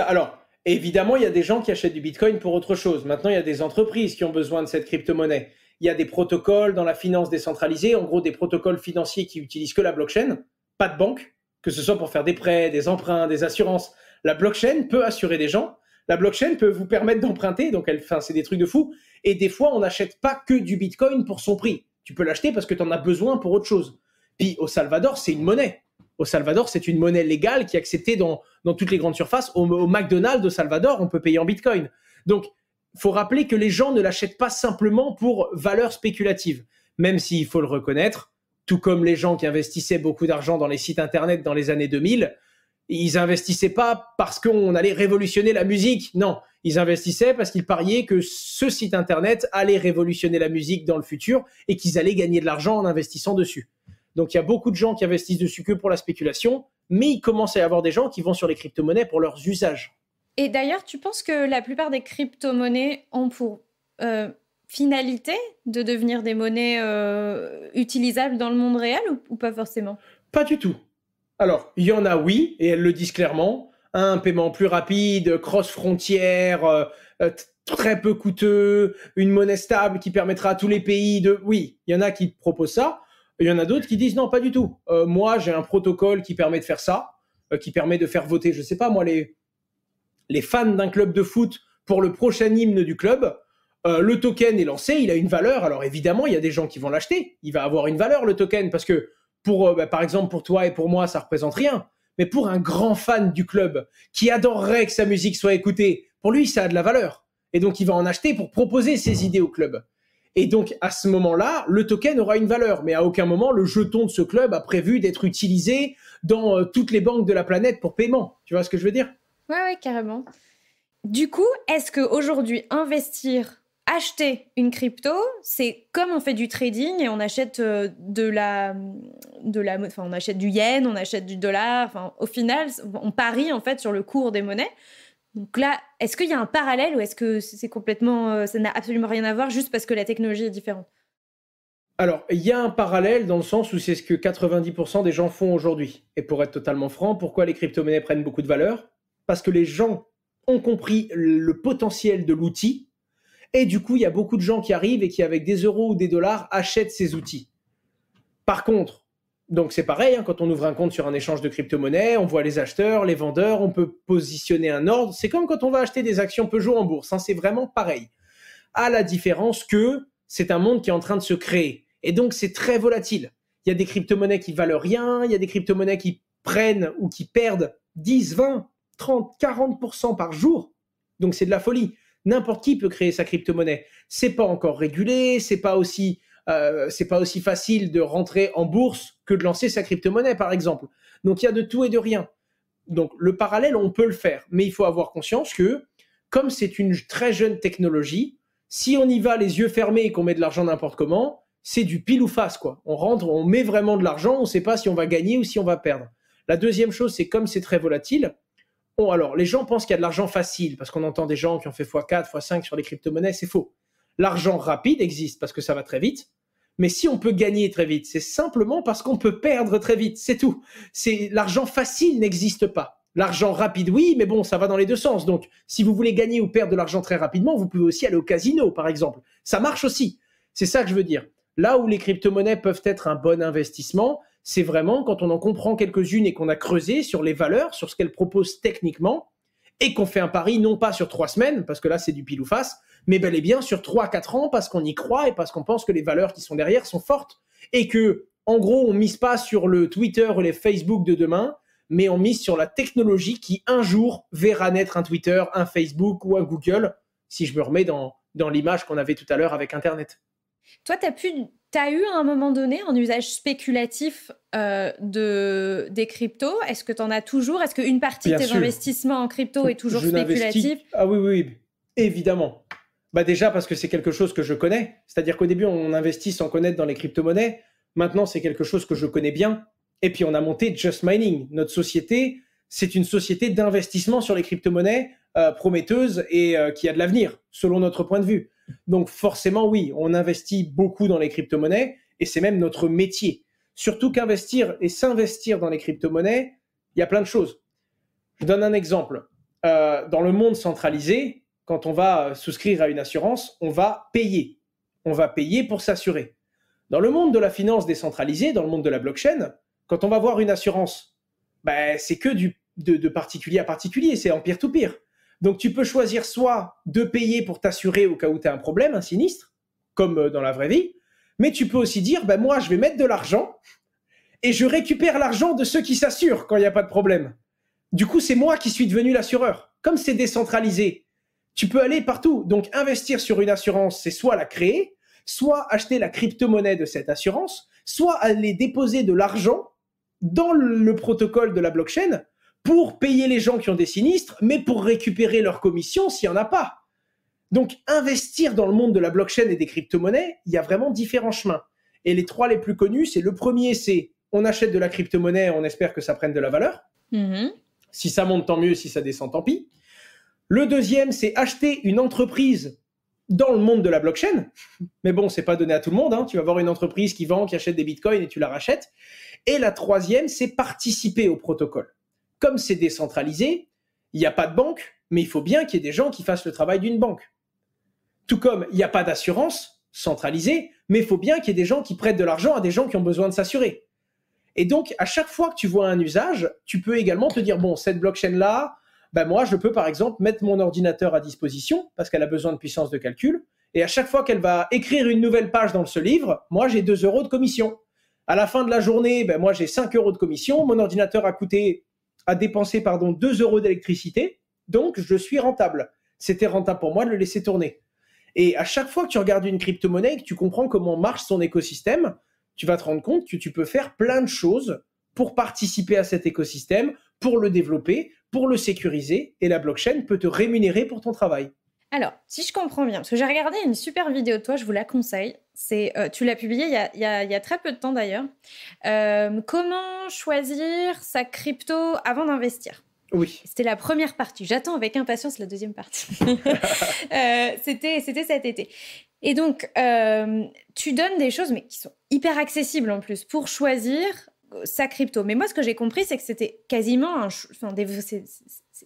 Alors, évidemment, il y a des gens qui achètent du Bitcoin pour autre chose. Maintenant, il y a des entreprises qui ont besoin de cette crypto-monnaie. Il y a des protocoles dans la finance décentralisée, en gros des protocoles financiers qui utilisent que la blockchain, pas de banque, que ce soit pour faire des prêts, des emprunts, des assurances. La blockchain peut assurer des gens. La blockchain peut vous permettre d'emprunter, donc c'est des trucs de fou. Et des fois, on n'achète pas que du Bitcoin pour son prix. Tu peux l'acheter parce que tu en as besoin pour autre chose. Puis au Salvador, c'est une monnaie. Au Salvador, c'est une monnaie légale qui est acceptée dans toutes les grandes surfaces. Au McDonald's de Salvador, on peut payer en Bitcoin. Donc, faut rappeler que les gens ne l'achètent pas simplement pour valeur spéculative, même s'il faut le reconnaître, tout comme les gens qui investissaient beaucoup d'argent dans les sites internet dans les années 2000, ils investissaient pas parce qu'on allait révolutionner la musique, non, ils investissaient parce qu'ils pariaient que ce site internet allait révolutionner la musique dans le futur et qu'ils allaient gagner de l'argent en investissant dessus. Donc il y a beaucoup de gens qui investissent dessus que pour la spéculation, mais il commence à y avoir des gens qui vont sur les crypto-monnaies pour leurs usages. Et d'ailleurs, tu penses que la plupart des crypto-monnaies ont pour finalité de devenir des monnaies utilisables dans le monde réel ou pas forcément? Pas du tout. Alors, il y en a, oui, et elles le disent clairement, un paiement plus rapide, cross-frontière, très peu coûteux, une monnaie stable qui permettra à tous les pays de... Oui, il y en a qui proposent ça. Il y en a d'autres qui disent non, pas du tout. Moi, j'ai un protocole qui permet de faire ça, qui permet de faire voter, je sais pas moi, les fans d'un club de foot pour le prochain hymne du club. Le token est lancé, il a une valeur. Alors évidemment, il y a des gens qui vont l'acheter. Il va avoir une valeur, le token, parce que par exemple, pour toi et pour moi, ça représente rien. Mais pour un grand fan du club qui adorerait que sa musique soit écoutée, pour lui, ça a de la valeur. Et donc, il va en acheter pour proposer ses idées au club. Et donc, à ce moment-là, le token aura une valeur. Mais à aucun moment, le jeton de ce club a prévu d'être utilisé dans toutes les banques de la planète pour paiement. Tu vois ce que je veux dire? Ouais, carrément. Du coup, est-ce qu'aujourd'hui, acheter une crypto, c'est comme on fait du trading et on achète on achète du yen, on achète du dollar. Enfin, au final, on parie en fait sur le cours des monnaies. Donc là, est-ce qu'il y a un parallèle ou est-ce que c'est complètement, ça n'a absolument rien à voir juste parce que la technologie est différente? Alors, il y a un parallèle dans le sens où c'est ce que 90% des gens font aujourd'hui. Et pour être totalement franc, pourquoi les crypto-monnaies prennent beaucoup de valeur? Parce que les gens ont compris le potentiel de l'outil. Et du coup, il y a beaucoup de gens qui arrivent et qui, avec des euros ou des dollars, achètent ces outils. Par contre, donc c'est pareil, quand on ouvre un compte sur un échange de crypto-monnaies, on voit les acheteurs, les vendeurs, on peut positionner un ordre. C'est comme quand on va acheter des actions Peugeot en bourse, c'est vraiment pareil. À la différence que c'est un monde qui est en train de se créer. Et donc, c'est très volatile. Il y a des crypto-monnaies qui valent rien, il y a des crypto-monnaies qui prennent ou qui perdent 10, 20, 30, 40% par jour. Donc, c'est de la folie. N'importe qui peut créer sa crypto-monnaie. C'est pas encore régulé, c'est pas aussi facile de rentrer en bourse que de lancer sa crypto-monnaie, par exemple. Donc, il y a de tout et de rien. Donc, le parallèle, on peut le faire. Mais il faut avoir conscience que, comme c'est une très jeune technologie, si on y va les yeux fermés et qu'on met de l'argent n'importe comment, c'est du pile ou face, quoi. On rentre, on met vraiment de l'argent, on ne sait pas si on va gagner ou si on va perdre. La deuxième chose, c'est comme c'est très volatile. Bon, alors, les gens pensent qu'il y a de l'argent facile, parce qu'on entend des gens qui ont fait x4, x5 sur les crypto-monnaies, c'est faux. L'argent rapide existe parce que ça va très vite, mais si on peut gagner très vite, c'est simplement parce qu'on peut perdre très vite, c'est tout. L'argent facile n'existe pas. L'argent rapide, oui, mais bon, ça va dans les deux sens. Donc, si vous voulez gagner ou perdre de l'argent très rapidement, vous pouvez aussi aller au casino, par exemple. Ça marche aussi. C'est ça que je veux dire. Là où les crypto-monnaies peuvent être un bon investissement, c'est vraiment quand on en comprend quelques-unes et qu'on a creusé sur les valeurs, sur ce qu'elles proposent techniquement, et qu'on fait un pari non pas sur 3 semaines, parce que là c'est du pile ou face, mais bel et bien sur 3-4 ans, parce qu'on y croit et parce qu'on pense que les valeurs qui sont derrière sont fortes, et que, en gros, on mise pas sur le Twitter ou les Facebook de demain, mais on mise sur la technologie qui un jour verra naître un Twitter, un Facebook ou un Google, si je me remets dans l'image qu'on avait tout à l'heure avec Internet. Toi, t'as eu à un moment donné un usage spéculatif des cryptos. Est-ce que tu en as toujours? Est-ce qu'une partie de tes investissements en crypto est toujours spéculative? Ah oui, évidemment. Déjà parce que c'est quelque chose que je connais. C'est-à-dire qu'au début, on investit sans connaître dans les crypto-monnaies. Maintenant, c'est quelque chose que je connais bien. Et puis, on a monté Just Mining. Notre société, c'est une société d'investissement sur les crypto-monnaies prometteuse et qui a de l'avenir, selon notre point de vue. Donc forcément, oui, on investit beaucoup dans les crypto-monnaies et c'est même notre métier. Surtout qu'investir et s'investir dans les crypto-monnaies, il y a plein de choses. Je donne un exemple. Dans le monde centralisé, quand on va souscrire à une assurance, on va payer. On va payer pour s'assurer. Dans le monde de la finance décentralisée, dans le monde de la blockchain, quand on va voir une assurance, c'est que de particulier à particulier, c'est en peer-to-peer. Donc, tu peux choisir soit de payer pour t'assurer au cas où tu as un problème, un sinistre, comme dans la vraie vie, mais tu peux aussi dire, moi, je vais mettre de l'argent et je récupère l'argent de ceux qui s'assurent quand il n'y a pas de problème. Du coup, c'est moi qui suis devenu l'assureur. Comme c'est décentralisé, Tu peux aller partout. Donc, investir sur une assurance, c'est soit la créer, soit acheter la crypto-monnaie de cette assurance, soit aller déposer de l'argent dans le protocole de la blockchain pour payer les gens qui ont des sinistres, mais pour récupérer leur commission s'il n'y en a pas. Donc, investir dans le monde de la blockchain et des crypto-monnaies, il y a vraiment différents chemins. Et les 3 les plus connus, c'est le premier, c'est on achète de la crypto-monnaie, on espère que ça prenne de la valeur. Si ça monte, tant mieux. Si ça descend, tant pis. Le deuxième, c'est acheter une entreprise dans le monde de la blockchain. Mais bon, c'est pas donné à tout le monde. Tu vas avoir une entreprise qui vend, qui achète des bitcoins et tu la rachètes. Et la troisième, c'est participer au protocole. Comme c'est décentralisé, il n'y a pas de banque, mais il faut bien qu'il y ait des gens qui fassent le travail d'une banque. Tout comme il n'y a pas d'assurance centralisée, mais il faut bien qu'il y ait des gens qui prêtent de l'argent à des gens qui ont besoin de s'assurer. Et donc, à chaque fois que tu vois un usage, tu peux également te dire, bon, cette blockchain-là, moi, je peux par exemple mettre mon ordinateur à disposition parce qu'elle a besoin de puissance de calcul. Et à chaque fois qu'elle va écrire une nouvelle page dans ce livre, moi, j'ai 2 € de commission. À la fin de la journée, moi, j'ai 5 € de commission. Mon ordinateur a dépensé 2 € d'électricité. Donc, je suis rentable. C'était rentable pour moi de le laisser tourner. Et à chaque fois que tu regardes une crypto-monnaie et que tu comprends comment marche son écosystème, tu vas te rendre compte que tu peux faire plein de choses pour participer à cet écosystème, pour le développer, pour le sécuriser. Et la blockchain peut te rémunérer pour ton travail. Alors, si je comprends bien, parce que j'ai regardé une super vidéo de toi, je vous la conseille. Tu l'as publiée il y a très peu de temps d'ailleurs. Comment choisir sa crypto avant d'investir ? Oui. C'était la première partie. J'attends avec impatience la deuxième partie. C'était cet été. Et donc, tu donnes des choses, mais qui sont hyper accessibles en plus, pour choisir sa crypto. Mais moi, ce que j'ai compris, c'est que c'était quasiment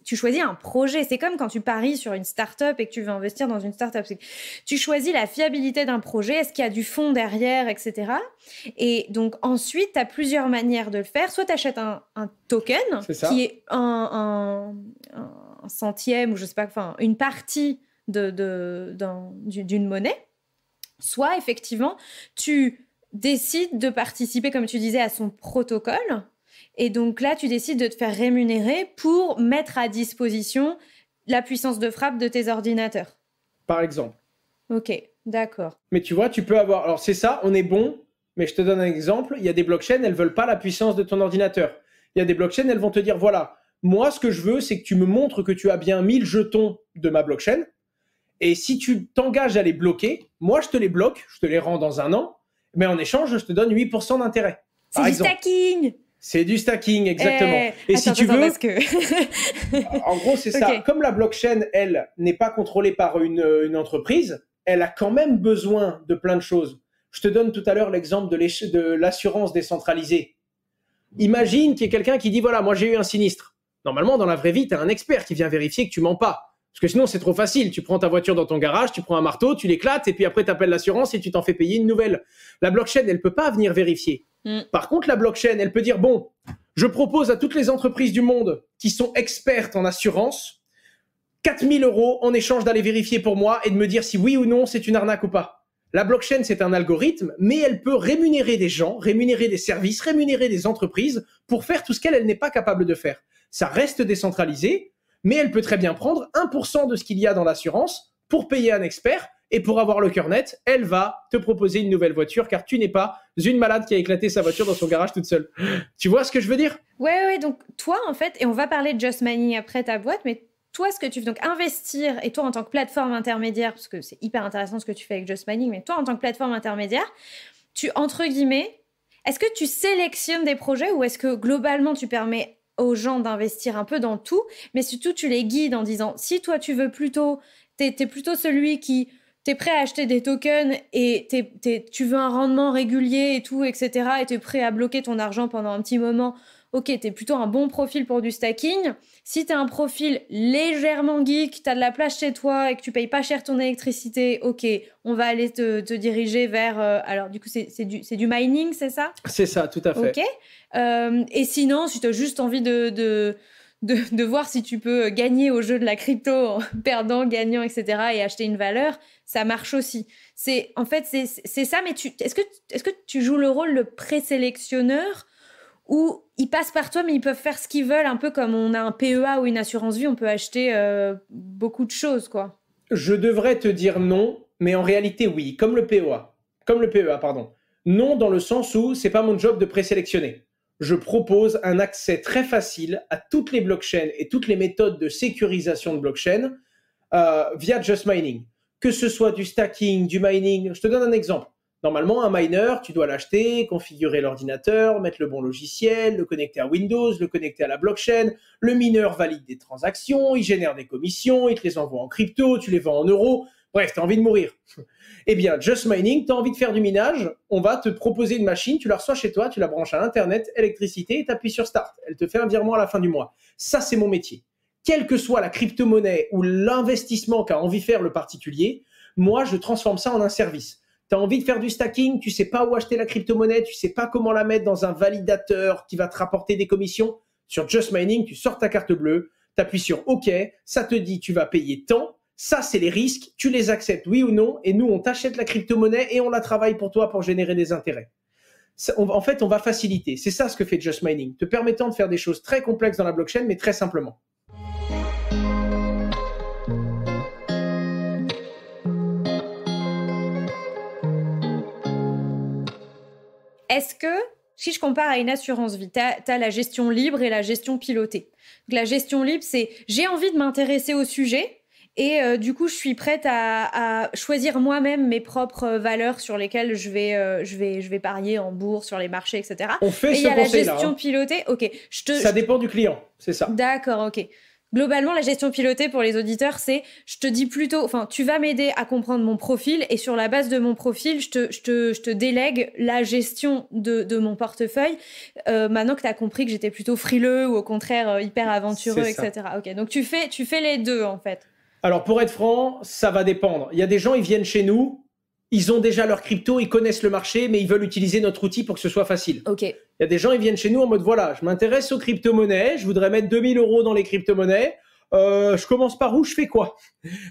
tu choisis un projet. C'est comme quand tu paries sur une start-up et que tu veux investir dans une start-up. Tu choisis la fiabilité d'un projet, est-ce qu'il y a du fond derrière, etc. Et donc, ensuite, tu as plusieurs manières de le faire. Soit tu achètes un token qui est un centième ou je sais pas, une partie d'une monnaie. Soit, effectivement, tu décides de participer, comme tu disais, à son protocole. Et donc là, tu décides de te faire rémunérer pour mettre à disposition la puissance de frappe de tes ordinateurs. Par exemple. Ok, d'accord. Mais tu vois, tu peux avoir... Alors c'est ça, on est bon, mais je te donne un exemple. Il y a des blockchains, elles ne veulent pas la puissance de ton ordinateur. Il y a des blockchains, elles vont te dire, voilà, moi, ce que je veux, c'est que tu me montres que tu as bien 1000 jetons de ma blockchain. Et si tu t'engages à les bloquer, moi, je te les bloque, je te les rends dans 1 an, mais en échange, je te donne 8% d'intérêt. C'est du stacking. C'est du stacking, exactement. Et si tu veux, en gros, c'est ça. Comme la blockchain, elle, n'est pas contrôlée par une entreprise, elle a quand même besoin de plein de choses. Je te donne tout à l'heure l'exemple de l'assurance décentralisée. Imagine qu'il y ait quelqu'un qui dit, voilà, moi j'ai eu un sinistre. Normalement, dans la vraie vie, tu as un expert qui vient vérifier que tu mens pas. Parce que sinon, c'est trop facile. Tu prends ta voiture dans ton garage, tu prends un marteau, tu l'éclates, et puis après, tu appelles l'assurance et tu t'en fais payer une nouvelle. La blockchain, elle ne peut pas venir vérifier. Par contre, la blockchain, elle peut dire, bon, je propose à toutes les entreprises du monde qui sont expertes en assurance 4 000 € en échange d'aller vérifier pour moi et de me dire si oui ou non c'est une arnaque ou pas. La blockchain, c'est un algorithme, mais elle peut rémunérer des gens, rémunérer des services, rémunérer des entreprises pour faire tout ce qu'elle n'est pas capable de faire. Ça reste décentralisé, mais elle peut très bien prendre 1% de ce qu'il y a dans l'assurance pour payer un expert. Et pour avoir le cœur net, elle va te proposer une nouvelle voiture car tu n'es pas une malade qui a éclaté sa voiture dans son garage toute seule. Tu vois ce que je veux dire ? Ouais. Donc, toi, en fait, et on va parler de Just Money après ta boîte, mais toi, ce que tu veux donc investir, et toi, en tant que plateforme intermédiaire, parce que c'est hyper intéressant ce que tu fais avec Just Money, mais toi, en tant que plateforme intermédiaire, tu, entre guillemets, est-ce que tu sélectionnes des projets ou est-ce que globalement, tu permets aux gens d'investir un peu dans tout, mais surtout, tu les guides en disant, si toi, tu veux plutôt, t'es plutôt celui qui... T'es prêt à acheter des tokens et tu veux un rendement régulier et tout, etc. Et t'es prêt à bloquer ton argent pendant un petit moment. Ok, t'es plutôt un bon profil pour du stacking. Si t'as un profil légèrement geek, t'as de la place chez toi et que tu payes pas cher ton électricité, ok, on va aller te diriger vers... alors, du coup, c'est du mining, c'est ça ? C'est ça, tout à fait. Ok. Et sinon, si t'as juste envie de voir si tu peux gagner au jeu de la crypto en perdant, gagnant, etc. et acheter une valeur, ça marche aussi. C'est ça, mais est-ce que tu joues le rôle de présélectionneur ou ils passent par toi, mais ils peuvent faire ce qu'ils veulent, un peu comme on a un PEA ou une assurance vie, on peut acheter beaucoup de choses, quoi. Je devrais te dire non, mais en réalité, oui, comme le PEA. Comme le PEA, pardon. Non, dans le sens où c'est pas mon job de présélectionner. Je propose un accès très facile à toutes les blockchains et toutes les méthodes de sécurisation de blockchain via Just Mining. Que ce soit du stacking, du mining. Je te donne un exemple. Normalement, un miner, tu dois l'acheter, configurer l'ordinateur, mettre le bon logiciel, le connecter à Windows, le connecter à la blockchain. Le mineur valide des transactions, il génère des commissions, il te les envoie en crypto, tu les vends en euros. Bref, tu as envie de mourir. Eh bien, Just Mining, tu as envie de faire du minage, on va te proposer une machine, tu la reçois chez toi, tu la branches à Internet, électricité, et tu appuies sur Start. Elle te fait un virement à la fin du mois. Ça, c'est mon métier. Quelle que soit la crypto-monnaie ou l'investissement qu'a envie de faire le particulier, moi, je transforme ça en un service. Tu as envie de faire du stacking, tu sais pas où acheter la crypto-monnaie, tu sais pas comment la mettre dans un validateur qui va te rapporter des commissions. Sur Just Mining, tu sors ta carte bleue, tu appuies sur OK, ça te dit tu vas payer tant. Ça, c'est les risques, tu les acceptes, oui ou non, et nous, on t'achète la crypto-monnaie et on la travaille pour toi pour générer des intérêts. En fait, on va faciliter. C'est ça ce que fait Just Mining, te permettant de faire des choses très complexes dans la blockchain, mais très simplement. Est-ce que, si je compare à une assurance vie, tu as la gestion libre et la gestion pilotée. Donc, la gestion libre, c'est j'ai envie de m'intéresser au sujet et du coup, je suis prête à choisir moi-même mes propres valeurs sur lesquelles je vais parier en bourse, sur les marchés, etc. On fait et ce il y a la conseil-là. gestion pilotée. Ok, ça dépend du client, c'est ça. D'accord, ok. Globalement, la gestion pilotée pour les auditeurs, c'est je te dis plutôt, enfin, tu vas m'aider à comprendre mon profil et sur la base de mon profil, je te délègue la gestion de mon portefeuille. Maintenant que tu as compris que j'étais plutôt frileux ou au contraire hyper aventureux, etc. Ok, donc tu fais les deux en fait. Alors pour être franc, ça va dépendre. Il y a des gens, ils viennent chez nous, ils ont déjà leur crypto, ils connaissent le marché, mais ils veulent utiliser notre outil pour que ce soit facile. Ok. Il y a des gens, ils viennent chez nous en mode voilà, je m'intéresse aux crypto-monnaies, je voudrais mettre 2000 € dans les crypto-monnaies. Je commence par où, je fais quoi?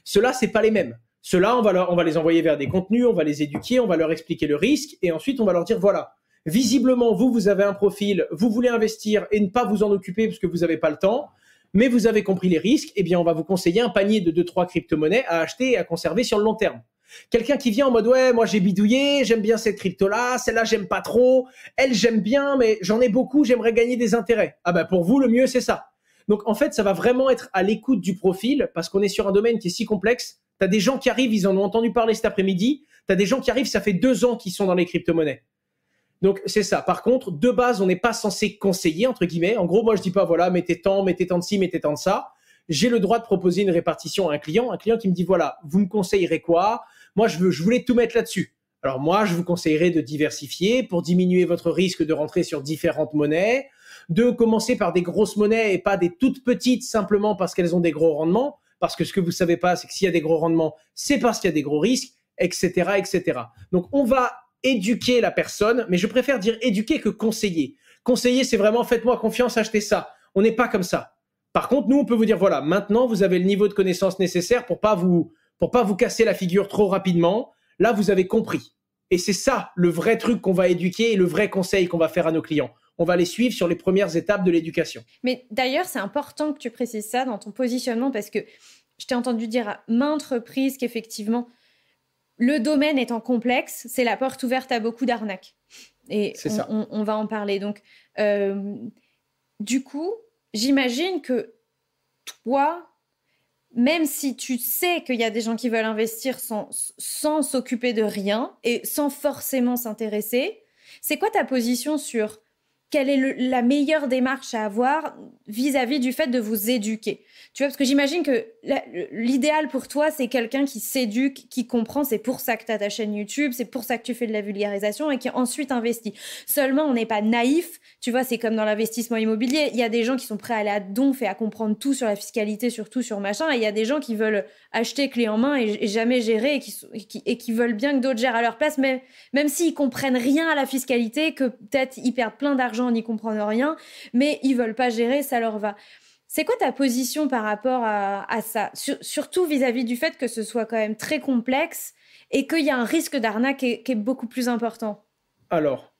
Ceux-là, c'est pas les mêmes. Ceux-là, on va les envoyer vers des contenus, on va les éduquer, on va leur expliquer le risque et ensuite on va leur dire voilà, visiblement vous avez un profil, vous voulez investir et ne pas vous en occuper parce que vous n'avez pas le temps, mais vous avez compris les risques, eh bien on va vous conseiller un panier de 2-3 crypto-monnaies à acheter et à conserver sur le long terme. Quelqu'un qui vient en mode ouais, moi j'ai bidouillé, j'aime bien cette crypto-là, celle-là j'aime pas trop, elle j'aime bien, mais j'en ai beaucoup, j'aimerais gagner des intérêts. Ah ben pour vous le mieux c'est ça. Donc en fait ça va vraiment être à l'écoute du profil parce qu'on est sur un domaine qui est si complexe. Tu as des gens qui arrivent, ils en ont entendu parler cet après-midi, tu as des gens qui arrivent, ça fait 2 ans qu'ils sont dans les crypto-monnaies. Donc c'est ça. Par contre, de base, on n'est pas censé conseiller, entre guillemets. En gros, moi je dis pas voilà, mettez tant de ci, mettez tant de ça. J'ai le droit de proposer une répartition à un client qui me dit voilà, vous me conseillerez quoi? Moi, je voulais tout mettre là-dessus. Alors moi, je vous conseillerais de diversifier pour diminuer votre risque de rentrer sur différentes monnaies, de commencer par des grosses monnaies et pas des toutes petites simplement parce qu'elles ont des gros rendements. Parce que ce que vous savez pas, c'est que s'il y a des gros rendements, c'est parce qu'il y a des gros risques, etc., etc. Donc on va éduquer la personne, mais je préfère dire éduquer que conseiller. Conseiller, c'est vraiment faites-moi confiance, achetez ça. On n'est pas comme ça. Par contre, nous, on peut vous dire voilà, maintenant vous avez le niveau de connaissance nécessaire pour pas vous casser la figure trop rapidement. Là, vous avez compris. Et c'est ça le vrai truc qu'on va éduquer et le vrai conseil qu'on va faire à nos clients. On va les suivre sur les premières étapes de l'éducation. Mais d'ailleurs, c'est important que tu précises ça dans ton positionnement parce que je t'ai entendu dire à maintes reprises qu'effectivement, le domaine étant complexe, c'est la porte ouverte à beaucoup d'arnaques. Et on va en parler. Donc, du coup, j'imagine que toi, même si tu sais qu'il y a des gens qui veulent investir sans s'occuper de rien et sans forcément s'intéresser, c'est quoi ta position sur quelle est la meilleure démarche à avoir vis-à-vis du fait de vous éduquer? Tu vois, parce que j'imagine que l'idéal pour toi, c'est quelqu'un qui s'éduque, qui comprend. C'est pour ça que tu as ta chaîne YouTube, c'est pour ça que tu fais de la vulgarisation et qui ensuite investit. Seulement, on n'est pas naïf. Tu vois, c'est comme dans l'investissement immobilier. Il y a des gens qui sont prêts à aller à donf et à comprendre tout sur la fiscalité, surtout sur machin. Et il y a des gens qui veulent acheter clé en main et jamais gérer et qui veulent bien que d'autres gèrent à leur place, même s'ils comprennent rien à la fiscalité, que peut-être ils perdent plein d'argent en n'y comprenant rien, mais ils veulent pas gérer, ça leur va. C'est quoi ta position par rapport à ça, surtout vis-à-vis du fait que ce soit quand même très complexe et qu'il y a un risque d'arnaque qui est beaucoup plus important? Alors,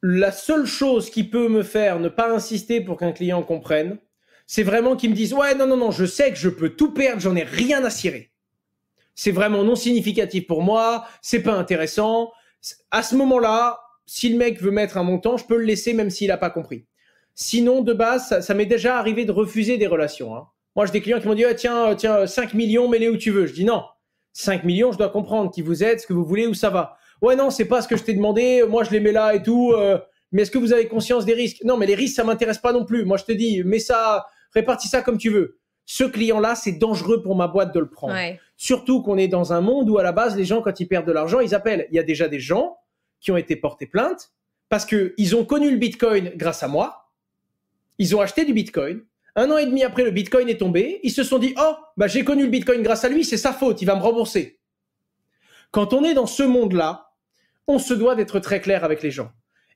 la seule chose qui peut me faire ne pas insister pour qu'un client comprenne, c'est vraiment qu'il me dise « Ouais, non, je sais que je peux tout perdre, j'en ai rien à cirer. » c'est vraiment non significatif pour moi, c'est pas intéressant. À ce moment-là, si le mec veut mettre un montant, je peux le laisser même s'il n'a pas compris. Sinon, de base, ça m'est déjà arrivé de refuser des relations. Hein. Moi, j'ai des clients qui m'ont dit tiens, 5 millions, mets-les où tu veux. Je dis non, 5 millions, je dois comprendre qui vous êtes, ce que vous voulez, où ça va. Ouais, non, c'est pas ce que je t'ai demandé, moi je les mets là et tout, mais est-ce que vous avez conscience des risques? Non, mais les risques, ça m'intéresse pas non plus. Moi, je te dis, mets ça, répartis ça comme tu veux. Ce client-là, c'est dangereux pour ma boîte de le prendre. Ouais. Surtout qu'on est dans un monde où, à la base, les gens, quand ils perdent de l'argent, ils appellent. Il y a déjà des gens qui ont été portés plainte parce qu'ils ont connu le Bitcoin grâce à moi. Ils ont acheté du Bitcoin. 1 an et demi après, le Bitcoin est tombé. Ils se sont dit, oh, bah, j'ai connu le Bitcoin grâce à lui, c'est sa faute, il va me rembourser. Quand on est dans ce monde-là, on se doit d'être très clair avec les gens.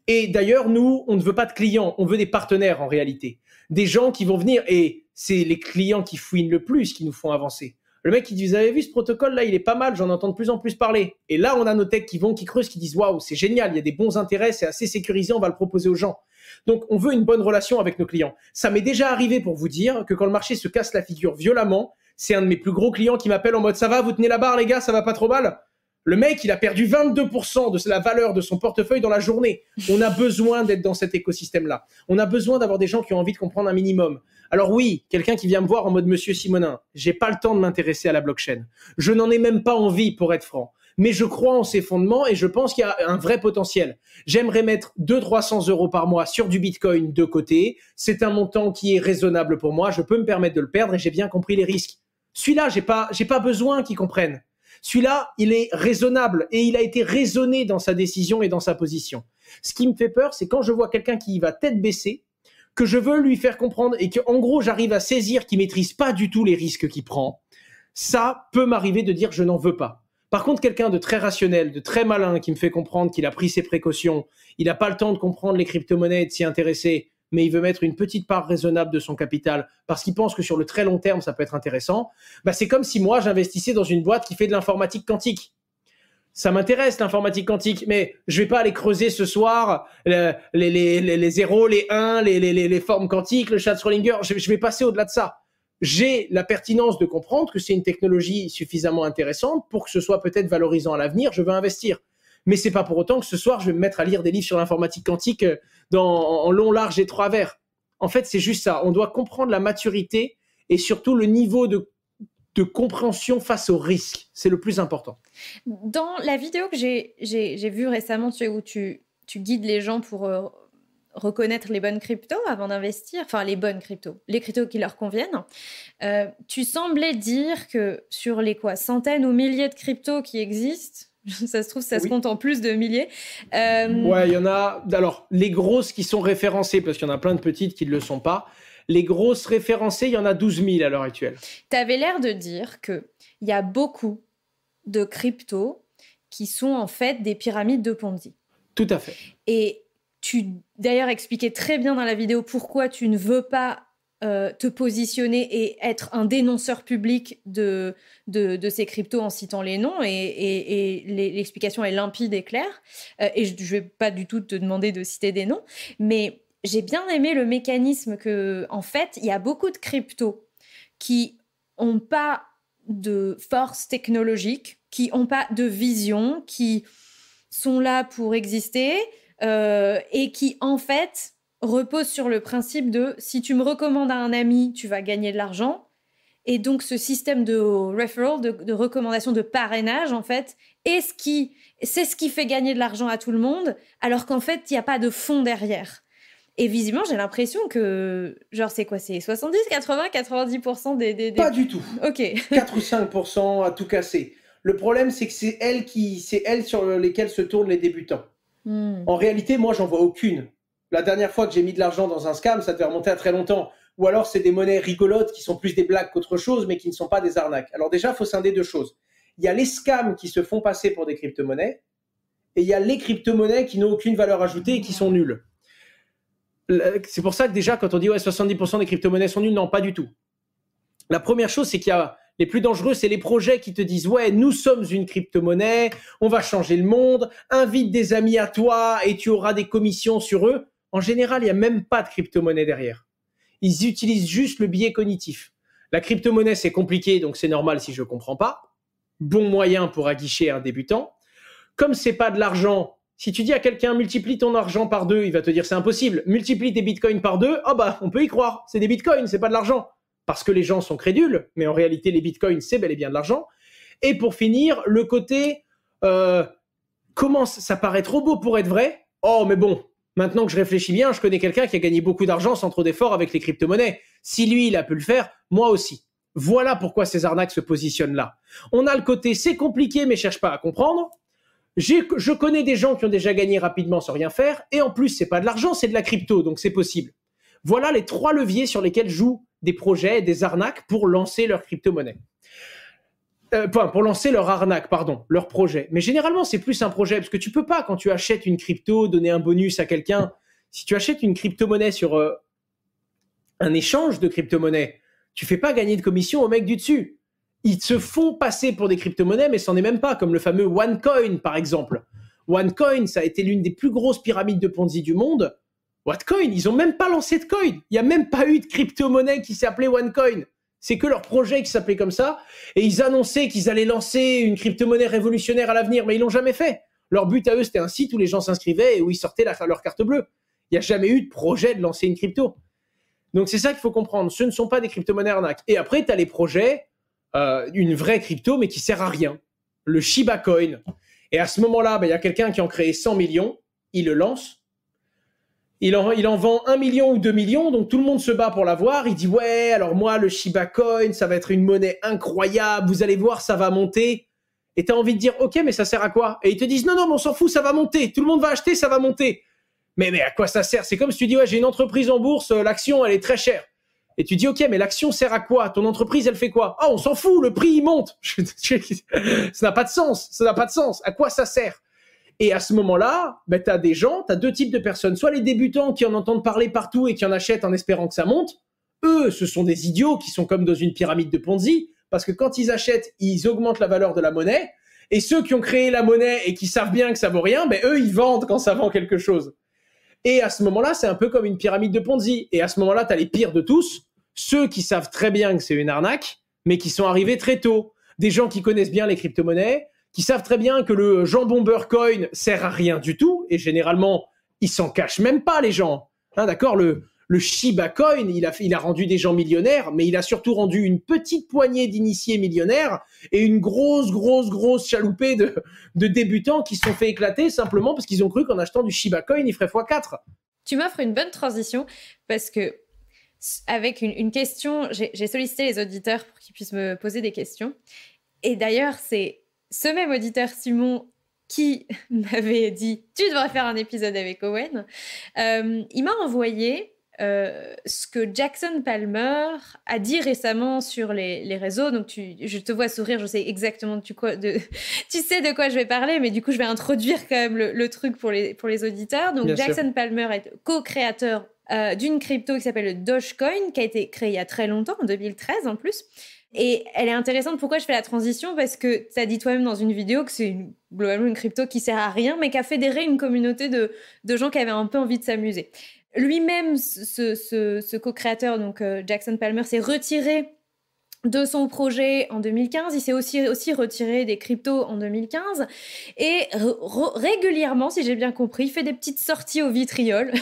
Et d'ailleurs, nous, on ne veut pas de clients, on veut des partenaires en réalité. Des gens qui vont venir, et c'est les clients qui fouinent le plus qui nous font avancer. Le mec qui dit, vous avez vu ce protocole-là, il est pas mal, j'en entends de plus en plus parler. Et là, on a nos techs qui creusent, qui disent, waouh, c'est génial, il y a des bons intérêts, c'est assez sécurisé, on va le proposer aux gens. Donc, on veut une bonne relation avec nos clients. Ça m'est déjà arrivé pour vous dire que quand le marché se casse la figure violemment, c'est un de mes plus gros clients qui m'appelle en mode, ça va, vous tenez la barre les gars, ça va pas trop mal? Le mec, il a perdu 22% de la valeur de son portefeuille dans la journée. On a besoin d'être dans cet écosystème-là. On a besoin d'avoir des gens qui ont envie de comprendre un minimum. Alors oui, quelqu'un qui vient me voir en mode Monsieur Simonin, j'ai pas le temps de m'intéresser à la blockchain. Je n'en ai même pas envie, pour être franc. Mais je crois en ses fondements et je pense qu'il y a un vrai potentiel. J'aimerais mettre 200-300 euros par mois sur du Bitcoin de côté. C'est un montant qui est raisonnable pour moi. Je peux me permettre de le perdre et j'ai bien compris les risques. Celui-là, j'ai pas besoin qu'il comprenne. Celui-là, il est raisonnable et il a été raisonné dans sa décision et dans sa position. Ce qui me fait peur, c'est quand je vois quelqu'un qui va tête baissée, que je veux lui faire comprendre et qu'en gros, j'arrive à saisir qu'il maîtrise pas du tout les risques qu'il prend. Ça peut m'arriver de dire je n'en veux pas. Par contre, quelqu'un de très rationnel, de très malin, qui me fait comprendre qu'il a pris ses précautions, il n'a pas le temps de comprendre les crypto-monnaies et de s'y intéresser, mais il veut mettre une petite part raisonnable de son capital parce qu'il pense que sur le très long terme, ça peut être intéressant, bah c'est comme si moi, j'investissais dans une boîte qui fait de l'informatique quantique. Ça m'intéresse, l'informatique quantique, mais je vais pas aller creuser ce soir les 0, les 1, les formes quantiques, le Schrödinger. Je vais passer au-delà de ça. J'ai la pertinence de comprendre que c'est une technologie suffisamment intéressante pour que ce soit peut-être valorisant à l'avenir. Je veux investir. Mais c'est pas pour autant que ce soir, je vais me mettre à lire des livres sur l'informatique quantique en long, large et travers. En fait, c'est juste ça. On doit comprendre la maturité et surtout le niveau de compréhension face au risque. C'est le plus important. Dans la vidéo que j'ai vue récemment, où tu guides les gens pour reconnaître les bonnes cryptos avant d'investir, enfin les bonnes cryptos, les cryptos qui leur conviennent, tu semblais dire que sur les centaines ou milliers de cryptos qui existent, ça se trouve, ça se compte en plus de milliers. Ouais, il y en a. Alors, les grosses qui sont référencées, parce qu'il y en a plein de petites qui ne le sont pas, les grosses référencées, il y en a 12 000 à l'heure actuelle. Tu avais l'air de dire qu'il y a beaucoup de cryptos qui sont en fait des pyramides de Ponzi. Tout à fait. Et tu d'ailleurs expliquais très bien dans la vidéo pourquoi tu ne veux pas te positionner et être un dénonceur public de ces cryptos en citant les noms, et l'explication est limpide et claire, et je ne vais pas du tout te demander de citer des noms, mais j'ai bien aimé le mécanisme que, en fait, il y a beaucoup de cryptos qui n'ont pas de force technologique, qui n'ont pas de vision, qui sont là pour exister, et qui, en fait, repose sur le principe de si tu me recommandes à un ami, tu vas gagner de l'argent. Et donc, ce système de referral, de recommandation, de parrainage, en fait, c'est ce qui fait gagner de l'argent à tout le monde, alors qu'en fait, il n'y a pas de fond derrière. Et visiblement, j'ai l'impression que, genre, c'est quoi? C'est 70, 80, 90% des... Pas du tout. Ok. 4 ou 5% à tout casser. Le problème, c'est que c'est elles sur lesquelles se tournent les débutants. En réalité, moi, j'en vois aucune. La dernière fois que j'ai mis de l'argent dans un scam, ça devait remonter à très longtemps. Ou alors, c'est des monnaies rigolotes qui sont plus des blagues qu'autre chose, mais qui ne sont pas des arnaques. Alors déjà, il faut scinder deux choses. Il y a les scams qui se font passer pour des crypto-monnaies, et il y a les crypto-monnaies qui n'ont aucune valeur ajoutée et qui sont nulles. C'est pour ça que déjà, quand on dit 70% des crypto-monnaies sont nulles, non, pas du tout. La première chose, c'est qu'il y a les plus dangereux, c'est les projets qui te disent « Ouais, nous sommes une crypto-monnaie, on va changer le monde, invite des amis à toi et tu auras des commissions sur eux. » En général, il n'y a même pas de crypto-monnaie derrière. Ils utilisent juste le biais cognitif. La crypto-monnaie, c'est compliqué, donc c'est normal si je ne comprends pas. bon moyen pour aguicher un débutant. Comme c'est pas de l'argent, si tu dis à quelqu'un multiplie ton argent par 2, il va te dire c'est impossible. Multiplie tes bitcoins par 2, on peut y croire, c'est des bitcoins, c'est pas de l'argent. Parce que les gens sont crédules, mais en réalité les bitcoins c'est bel et bien de l'argent. Et pour finir, le côté comment ça paraît trop beau pour être vrai. Oh mais bon, maintenant que je réfléchis bien, je connais quelqu'un qui a gagné beaucoup d'argent sans trop d'efforts avec les crypto-monnaies. Si lui il a pu le faire, moi aussi. Voilà pourquoi ces arnaques se positionnent là. On a le côté c'est compliqué mais cherche pas à comprendre. Je connais des gens qui ont déjà gagné rapidement sans rien faire, et en plus, c'est pas de l'argent, c'est de la crypto, donc c'est possible. Voilà les 3 leviers sur lesquels jouent des projets, des arnaques pour lancer leur crypto-monnaie. Pour lancer leur arnaque, leur projet. Mais généralement, c'est plus un projet, parce que tu peux pas, quand tu achètes une crypto, donner un bonus à quelqu'un. Si tu achètes une crypto-monnaie sur un échange de crypto-monnaie, tu fais pas gagner de commission au mec du dessus. Ils se font passer pour des crypto-monnaies, mais c'en est même pas, comme le fameux OneCoin, par exemple. OneCoin, ça a été l'une des plus grosses pyramides de Ponzi du monde. OneCoin, ils ont même pas lancé de coin. Il n'y a même pas eu de crypto-monnaie qui s'appelait OneCoin. C'est que leur projet qui s'appelait comme ça, et ils annonçaient qu'ils allaient lancer une crypto-monnaie révolutionnaire à l'avenir, mais ils l'ont jamais fait. Leur but à eux, c'était un site où les gens s'inscrivaient et où ils sortaient leur carte bleue. Il n'y a jamais eu de projet de lancer une crypto. Donc c'est ça qu'il faut comprendre. Ce ne sont pas des crypto-monnaies arnaques. Et après, tu as les projets... une vraie crypto, mais qui sert à rien. Le Shiba Coin. Et à ce moment-là, il y a quelqu'un qui en crée 100 millions, il le lance, il en vend 1 million ou 2 millions, donc tout le monde se bat pour l'avoir. Il dit, ouais, alors moi, le Shiba Coin, ça va être une monnaie incroyable, vous allez voir, ça va monter. Et tu as envie de dire, ok, mais ça sert à quoi? Et ils te disent, non, mais on s'en fout, ça va monter. Tout le monde va acheter, ça va monter. Mais à quoi ça sert? C'est comme si tu dis, ouais, j'ai une entreprise en bourse, l'action, elle est très chère. Et tu dis, ok, mais l'action sert à quoi? Ton entreprise, elle fait quoi? On s'en fout, le prix, il monte. Ça n'a pas de sens. Ça n'a pas de sens. À quoi ça sert? Et à ce moment-là, tu as des gens, tu as 2 types de personnes. Soit les débutants qui en entendent parler partout et qui en achètent en espérant que ça monte. Eux, ce sont des idiots qui sont comme dans une pyramide de Ponzi, parce que quand ils achètent, ils augmentent la valeur de la monnaie. Et ceux qui ont créé la monnaie et qui savent bien que ça vaut rien, eux, ils vendent quand ça vend quelque chose. Et à ce moment-là, c'est un peu comme une pyramide de Ponzi. Et à ce moment-là, tu as les pires de tous, ceux qui savent très bien que c'est une arnaque, mais qui sont arrivés très tôt. Des gens qui connaissent bien les crypto-monnaies, qui savent très bien que le jambon beurre coin sert à rien du tout. Et généralement, ils s'en cachent même pas, les gens. D'accord, le Shiba Coin, il a rendu des gens millionnaires, mais il a surtout rendu une petite poignée d'initiés millionnaires et une grosse chaloupée de débutants qui se sont fait éclater simplement parce qu'ils ont cru qu'en achetant du Shiba Coin, il ferait x4. Tu m'offres une bonne transition parce que avec une question, j'ai sollicité les auditeurs pour qu'ils puissent me poser des questions. Et d'ailleurs, c'est ce même auditeur, Simon, qui m'avait dit « Tu devrais faire un épisode avec Owen ». Il m'a envoyé ce que Jackson Palmer a dit récemment sur les réseaux. Donc, je te vois sourire, je sais exactement tu sais de quoi je vais parler, mais du coup, je vais introduire quand même le truc pour les auditeurs. Donc, bien Jackson sûr. Palmer est co-créateur d'une crypto qui s'appelle le Dogecoin, qui a été créée il y a très longtemps, en 2013 en plus. Et elle est intéressante. Pourquoi je fais la transition? Parce que tu as dit toi-même dans une vidéo que c'est globalement une crypto qui sert à rien, mais qui a fédéré une communauté de gens qui avaient un peu envie de s'amuser. Lui-même, ce co-créateur, donc Jackson Palmer, s'est retiré de son projet en 2015. Il s'est aussi retiré des cryptos en 2015. Et régulièrement, si j'ai bien compris, il fait des petites sorties au vitriol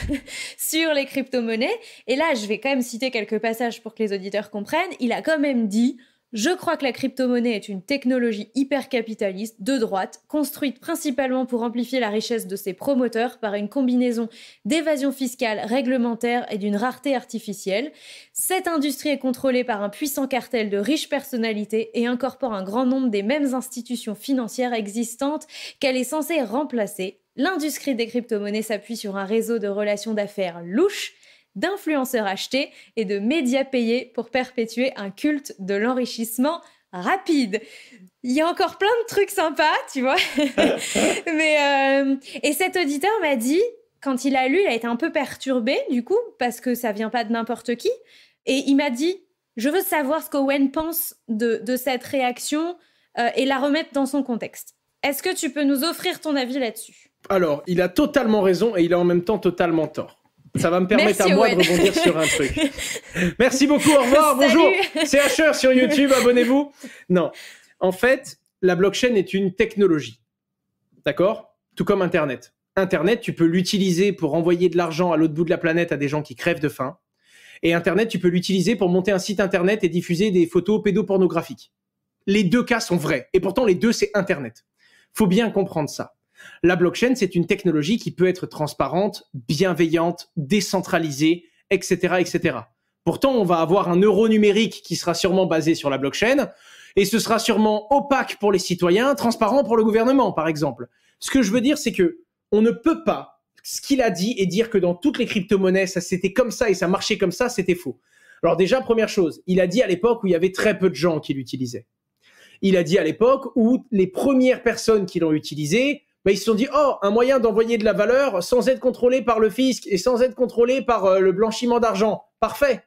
sur les crypto-monnaies. Et là, je vais quand même citer quelques passages pour que les auditeurs comprennent. Il a quand même dit « Je crois que la crypto-monnaie est une technologie hyper capitaliste, de droite, construite principalement pour amplifier la richesse de ses promoteurs par une combinaison d'évasion fiscale, réglementaire et d'une rareté artificielle. Cette industrie est contrôlée par un puissant cartel de riches personnalités et incorpore un grand nombre des mêmes institutions financières existantes qu'elle est censée remplacer. L'industrie des crypto-monnaies s'appuie sur un réseau de relations d'affaires louches, d'influenceurs achetés et de médias payés pour perpétuer un culte de l'enrichissement rapide. » Il y a encore plein de trucs sympas, tu vois. Et cet auditeur m'a dit, quand il a lu, il a été un peu perturbé, du coup, parce que ça vient pas de n'importe qui. Et il m'a dit, je veux savoir ce qu'Owen pense de cette réaction et la remettre dans son contexte. Est-ce que tu peux nous offrir ton avis là-dessus? Alors, il a totalement raison et il a en même temps totalement tort. Ça va me permettre à moi de rebondir sur un truc. Merci beaucoup, au revoir, bonjour. C'est Asher sur YouTube, abonnez-vous. Non, en fait, la blockchain est une technologie. D'accord ? Tout comme Internet. Internet, tu peux l'utiliser pour envoyer de l'argent à l'autre bout de la planète à des gens qui crèvent de faim. Et Internet, tu peux l'utiliser pour monter un site Internet et diffuser des photos pédopornographiques. Les deux cas sont vrais. Et pourtant, les deux, c'est Internet. Faut bien comprendre ça. La blockchain, c'est une technologie qui peut être transparente, bienveillante, décentralisée, etc., etc. Pourtant, on va avoir un euro numérique qui sera sûrement basé sur la blockchain et ce sera sûrement opaque pour les citoyens, transparent pour le gouvernement, par exemple. Ce que je veux dire, c'est que on ne peut pas, ce qu'il a dit et dire que dans toutes les crypto-monnaies, ça c'était comme ça et ça marchait comme ça, c'était faux. Alors déjà, première chose, il a dit à l'époque où il y avait très peu de gens qui l'utilisaient. Il a dit à l'époque où les premières personnes qui l'ont utilisé, ils se sont dit, oh, un moyen d'envoyer de la valeur sans être contrôlé par le fisc et sans être contrôlé par le blanchiment d'argent. Parfait.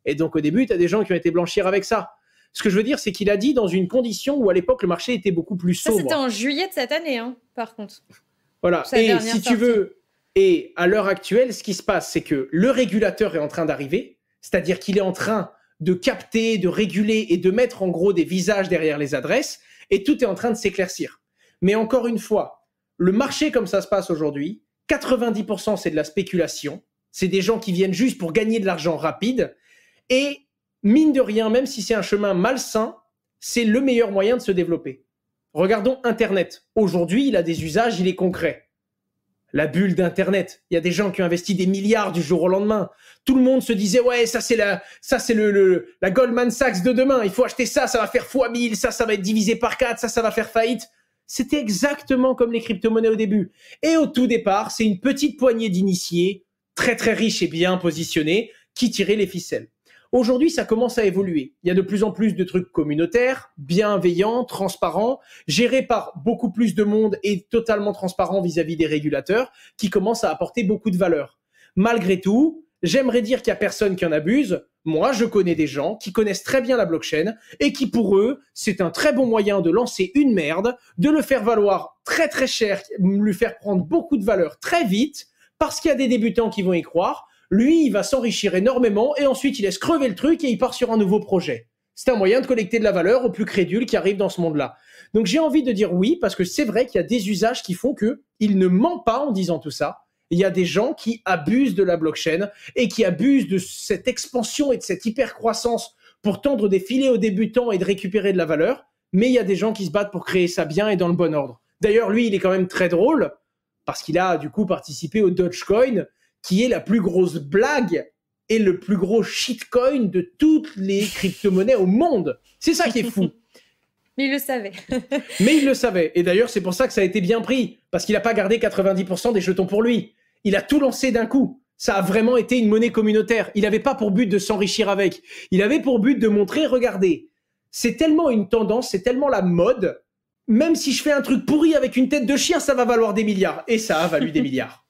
Et donc, au début, tu as des gens qui ont été blanchir avec ça. Ce que je veux dire, c'est qu'il a dit dans une condition où, à l'époque, le marché était beaucoup plus sombre. Ça, c'était en juillet de cette année, hein, par contre. Voilà. Et si tu veux, et à l'heure actuelle, ce qui se passe, c'est que le régulateur est en train d'arriver, c'est-à-dire qu'il est en train de capter, de réguler et de mettre en gros des visages derrière les adresses, et tout est en train de s'éclaircir. Mais encore une fois, le marché comme ça se passe aujourd'hui, 90% c'est de la spéculation, c'est des gens qui viennent juste pour gagner de l'argent rapide, et mine de rien, même si c'est un chemin malsain, c'est le meilleur moyen de se développer. Regardons Internet. Aujourd'hui, il a des usages, il est concret. La bulle d'Internet. Il y a des gens qui ont investi des milliards du jour au lendemain. Tout le monde se disait, ouais, ça c'est la Goldman Sachs de demain. Il faut acheter ça, ça va faire x1000, ça va être divisé par 4, ça va faire faillite. C'était exactement comme les crypto-monnaies au début. Et au tout départ, c'est une petite poignée d'initiés, très très riches et bien positionnés, qui tiraient les ficelles. Aujourd'hui, ça commence à évoluer. Il y a de plus en plus de trucs communautaires, bienveillants, transparents, gérés par beaucoup plus de monde et totalement transparents vis-à-vis des régulateurs, qui commencent à apporter beaucoup de valeur. Malgré tout, j'aimerais dire qu'il n'y a personne qui en abuse. Moi, je connais des gens qui connaissent très bien la blockchain et qui, pour eux, c'est un très bon moyen de lancer une merde, de le faire valoir très très cher, lui faire prendre beaucoup de valeur très vite, parce qu'il y a des débutants qui vont y croire. Lui, il va s'enrichir énormément et ensuite il laisse crever le truc et il part sur un nouveau projet. C'est un moyen de collecter de la valeur aux plus crédules qui arrivent dans ce monde-là. Donc j'ai envie de dire oui, parce que c'est vrai qu'il y a des usages qui font qu'il ne ment pas en disant tout ça. Il y a des gens qui abusent de la blockchain et qui abusent de cette expansion et de cette hyper-croissance pour tendre des filets aux débutants et de récupérer de la valeur. Mais il y a des gens qui se battent pour créer ça bien et dans le bon ordre. D'ailleurs, lui, il est quand même très drôle parce qu'il a du coup participé au Dogecoin, qui est la plus grosse blague et le plus gros shitcoin de toutes les crypto-monnaies au monde. C'est ça qui est fou. Mais il le savait. Mais il le savait. Et d'ailleurs, c'est pour ça que ça a été bien pris. Parce qu'il n'a pas gardé 90% des jetons pour lui. Il a tout lancé d'un coup. Ça a vraiment été une monnaie communautaire. Il n'avait pas pour but de s'enrichir avec. Il avait pour but de montrer, regardez, c'est tellement une tendance, c'est tellement la mode. Même si je fais un truc pourri avec une tête de chien, ça va valoir des milliards. Et ça a valu des milliards.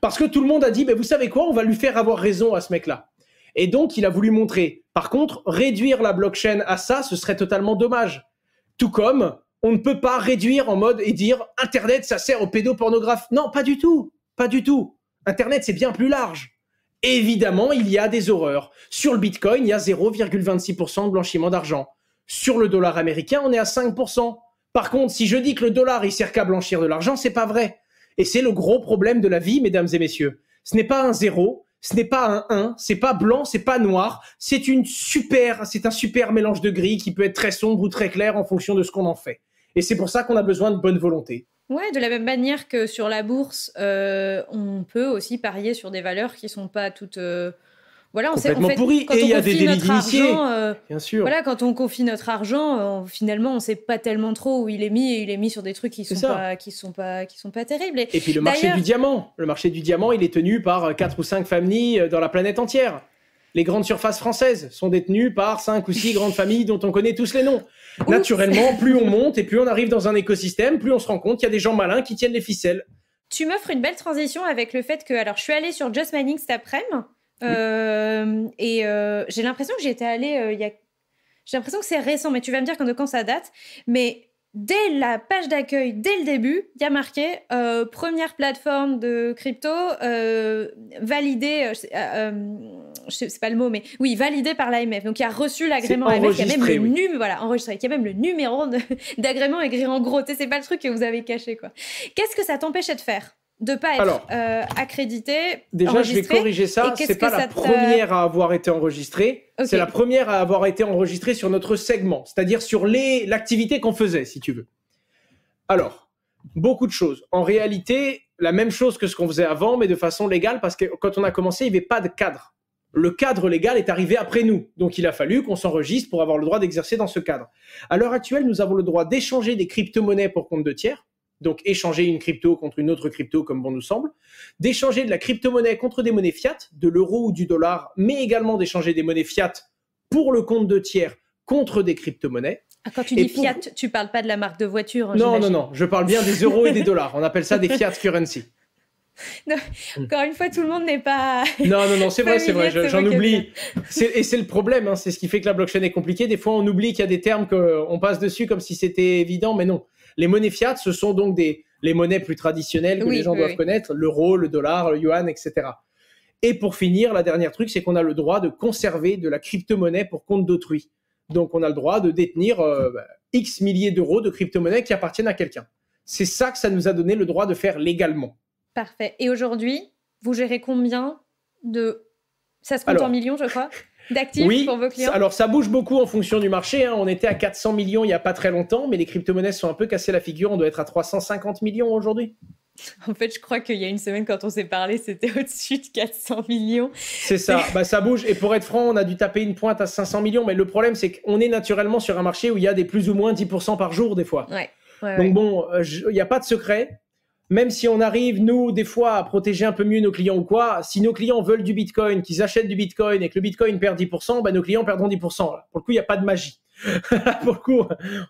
Parce que tout le monde a dit, vous savez quoi, on va lui faire avoir raison à ce mec-là. Et donc, il a voulu montrer. Par contre, réduire la blockchain à ça, ce serait totalement dommage. Tout comme, on ne peut pas réduire en mode et dire, Internet, ça sert aux pédopornographes. Non, pas du tout. Pas du tout. Internet, c'est bien plus large. Évidemment, il y a des horreurs. Sur le Bitcoin, il y a 0,26% de blanchiment d'argent. Sur le dollar américain, on est à 5%. Par contre, si je dis que le dollar, il sert qu'à blanchir de l'argent, c'est pas vrai. Et c'est le gros problème de la vie, mesdames et messieurs. Ce n'est pas un 0, ce n'est pas un 1, c'est pas blanc, c'est pas noir. C'est un super mélange de gris qui peut être très sombre ou très clair en fonction de ce qu'on en fait. Et c'est pour ça qu'on a besoin de bonne volonté. Ouais, de la même manière que sur la bourse, on peut aussi parier sur des valeurs qui sont pas toutes... Voilà, complètement pourri. Et il y a des délits d'initiés, bien sûr. Voilà, quand on confie notre argent, finalement, on sait pas tellement trop où il est mis, et il est mis sur des trucs qui sont pas terribles. Et puis le marché du diamant, il est tenu par 4 ou 5 familles dans la planète entière. Les grandes surfaces françaises sont détenues par 5 ou 6 grandes familles dont on connaît tous les noms. Ouf. Naturellement, plus on monte et plus on arrive dans un écosystème, plus on se rend compte qu'il y a des gens malins qui tiennent les ficelles. Tu m'offres une belle transition avec le fait que, alors, je suis allée sur Just Mining cet après-midi. J'ai l'impression que j'y étais allée j'ai l'impression que c'est récent, mais tu vas me dire de quand ça date. Mais dès la page d'accueil, dès le début, il y a marqué première plateforme de crypto validée, c'est pas le mot, mais oui, validé par l'AMF. Donc, il a reçu l'agrément AMF, il y a même enregistré, il y a même le numéro d'agrément écrit en gros. Tu sais, c'est pas le truc que vous avez caché, quoi. Qu'est-ce que ça t'empêchait de faire? De pas être accrédité, déjà, je vais corriger ça. C'est pas la première à avoir été enregistrée. Okay. C'est la première à avoir été enregistrée sur notre segment, c'est-à-dire sur l'activité qu'on faisait, si tu veux. Alors, beaucoup de choses. En réalité, la même chose que ce qu'on faisait avant, mais de façon légale, parce que quand on a commencé, il n'y avait pas de cadre. Le cadre légal est arrivé après nous. Donc, il a fallu qu'on s'enregistre pour avoir le droit d'exercer dans ce cadre. À l'heure actuelle, nous avons le droit d'échanger des crypto-monnaies pour compte de tiers. Donc, échanger une crypto contre une autre crypto, comme bon nous semble, d'échanger de la crypto-monnaie contre des monnaies fiat, de l'euro ou du dollar, mais également d'échanger des monnaies fiat pour le compte de tiers contre des crypto-monnaies. Quand tu dis fiat, tu parles pas de la marque de voiture, non, je parle bien des euros et des dollars. On appelle ça des fiat currency. Non, encore une fois, tout le monde n'est pas... Non, c'est vrai, j'en oublie. Et c'est le problème, hein, c'est ce qui fait que la blockchain est compliquée. Des fois, on oublie qu'il y a des termes qu'on passe dessus comme si c'était évident, mais non. Les monnaies fiat, ce sont donc les monnaies plus traditionnelles que les gens doivent connaître, l'euro, le dollar, le yuan, etc. Et pour finir, la dernière truc, c'est qu'on a le droit de conserver de la crypto-monnaie pour compte d'autrui. Donc, on a le droit de détenir X milliers d'euros de crypto-monnaie qui appartiennent à quelqu'un. C'est ça que ça nous a donné le droit de faire légalement. Parfait. Et aujourd'hui, vous gérez combien de... Ça se compte en millions, je crois, d'actifs pour vos clients? Alors, ça bouge beaucoup en fonction du marché. Hein. On était à 400 millions il n'y a pas très longtemps, mais les crypto-monnaies sont un peu cassées la figure. On doit être à 350 millions aujourd'hui. En fait, je crois qu'il y a une semaine, quand on s'est parlé, c'était au-dessus de 400 millions. C'est ça. Ça bouge. Et pour être franc, on a dû taper une pointe à 500 millions. Mais le problème, c'est qu'on est naturellement sur un marché où il y a des plus ou moins 10% par jour, des fois. Donc bon, il n'y a pas de secret. Même si on arrive, nous, des fois, à protéger un peu mieux nos clients ou quoi, si nos clients veulent du Bitcoin, qu'ils achètent du Bitcoin et que le Bitcoin perd 10%, nos clients perdront 10%. Pour le coup, il n'y a pas de magie. Pour le coup,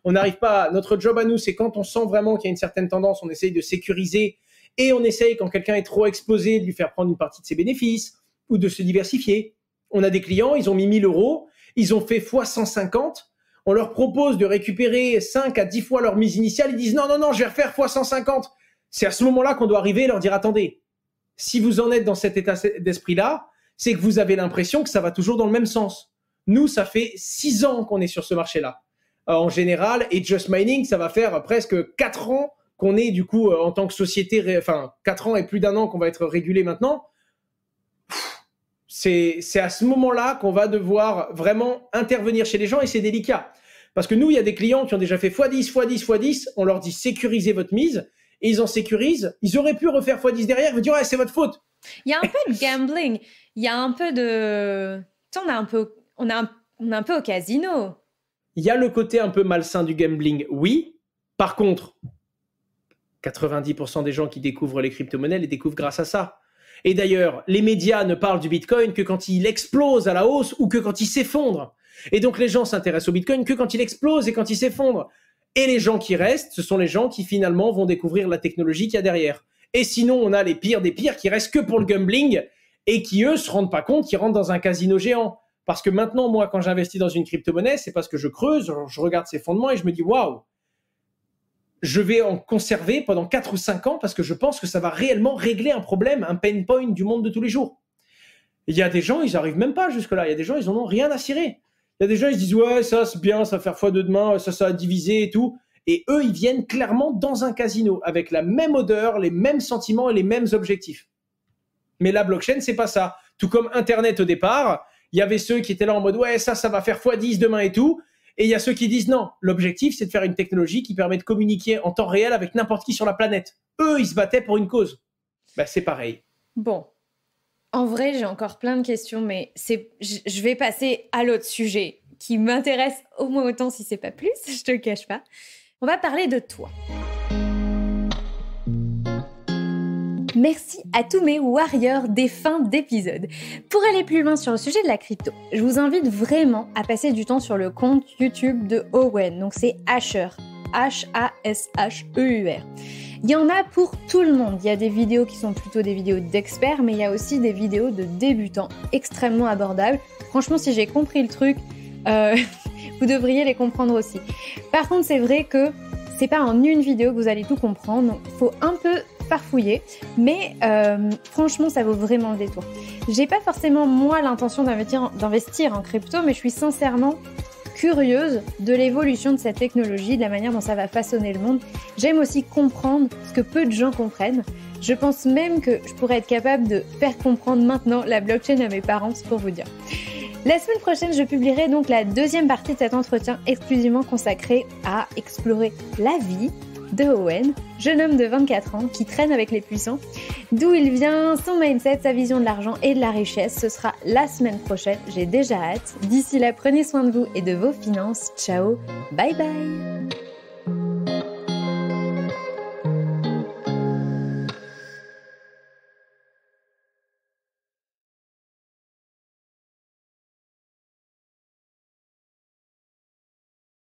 on n'arrive pas... Notre job à nous, c'est quand on sent vraiment qu'il y a une certaine tendance, on essaye de sécuriser et on essaye, quand quelqu'un est trop exposé, de lui faire prendre une partie de ses bénéfices ou de se diversifier. On a des clients, ils ont mis 1000 euros, ils ont fait x 150. On leur propose de récupérer 5 à 10 fois leur mise initiale. Ils disent non, je vais refaire x 150. C'est à ce moment-là qu'on doit arriver et leur dire attendez, si vous en êtes dans cet état d'esprit-là, c'est que vous avez l'impression que ça va toujours dans le même sens. Nous, ça fait 6 ans qu'on est sur ce marché-là. En général, et Just Mining, ça va faire presque 4 ans qu'on est du coup en tant que société, 4 ans et plus d'1 an qu'on va être régulé maintenant. C'est à ce moment-là qu'on va devoir vraiment intervenir chez les gens et c'est délicat. Parce que nous, il y a des clients qui ont déjà fait x10, on leur dit sécurisez votre mise. Et ils en sécurisent, ils auraient pu refaire x10 derrière, ils vont dire ouais, c'est votre faute. Il y a un peu de gambling, il y a un peu de... Tu sais, on est un peu au casino. Il y a le côté un peu malsain du gambling, oui. Par contre, 90% des gens qui découvrent les crypto-monnaies les découvrent grâce à ça. Et d'ailleurs, les médias ne parlent du Bitcoin que quand il explose à la hausse ou que quand il s'effondre. Et donc les gens s'intéressent au Bitcoin que quand il explose et quand il s'effondre. Et les gens qui restent, ce sont les gens qui finalement vont découvrir la technologie qu'il y a derrière. Et sinon, on a les pires des pires qui restent que pour le gambling et qui, eux, se rendent pas compte qu'ils rentrent dans un casino géant. Parce que maintenant, moi, quand j'investis dans une crypto-monnaie, c'est parce que je creuse, je regarde ses fondements et je me dis waouh, je vais en conserver pendant 4 ou 5 ans parce que je pense que ça va réellement régler un problème, un pain point du monde de tous les jours. Il y a des gens, ils n'arrivent même pas jusque-là. Il y a des gens, ils en ont rien à cirer. Il y a des gens, ils se disent ouais, ça c'est bien, ça va faire x2 demain, ça va diviser et tout. Et eux, ils viennent clairement dans un casino avec la même odeur, les mêmes sentiments et les mêmes objectifs. Mais la blockchain, c'est pas ça. Tout comme Internet au départ, il y avait ceux qui étaient là en mode ouais, ça va faire x10 demain et tout. Et il y a ceux qui disent non, l'objectif, c'est de faire une technologie qui permet de communiquer en temps réel avec n'importe qui sur la planète. Eux, ils se battaient pour une cause. C'est pareil. Bon. En vrai, j'ai encore plein de questions, mais je vais passer à l'autre sujet qui m'intéresse au moins autant si c'est pas plus, je te le cache pas. On va parler de toi. Merci à tous mes warriors des fins d'épisode. Pour aller plus loin sur le sujet de la crypto, je vous invite vraiment à passer du temps sur le compte YouTube de Owen. Donc c'est Asher, H-A-S-H-E-U-R. Il y en a pour tout le monde. Il y a des vidéos qui sont plutôt des vidéos d'experts, mais il y a aussi des vidéos de débutants extrêmement abordables. Franchement, si j'ai compris le truc, vous devriez les comprendre aussi. Par contre, c'est vrai que c'est pas en une vidéo que vous allez tout comprendre. Donc, il faut un peu farfouillé, mais franchement, ça vaut vraiment le détour. J'ai pas forcément, moi, l'intention d'investir en crypto, mais je suis sincèrement curieuse de l'évolution de cette technologie, de la manière dont ça va façonner le monde. J'aime aussi comprendre ce que peu de gens comprennent. Je pense même que je pourrais être capable de faire comprendre maintenant la blockchain à mes parents, c'est pour vous dire. La semaine prochaine, je publierai donc la deuxième partie de cet entretien exclusivement consacré à explorer la vie de Owen, jeune homme de 24 ans qui traîne avec les puissants. D'où il vient, son mindset, sa vision de l'argent et de la richesse, ce sera la semaine prochaine. J'ai déjà hâte. D'ici là, prenez soin de vous et de vos finances. Ciao, bye bye.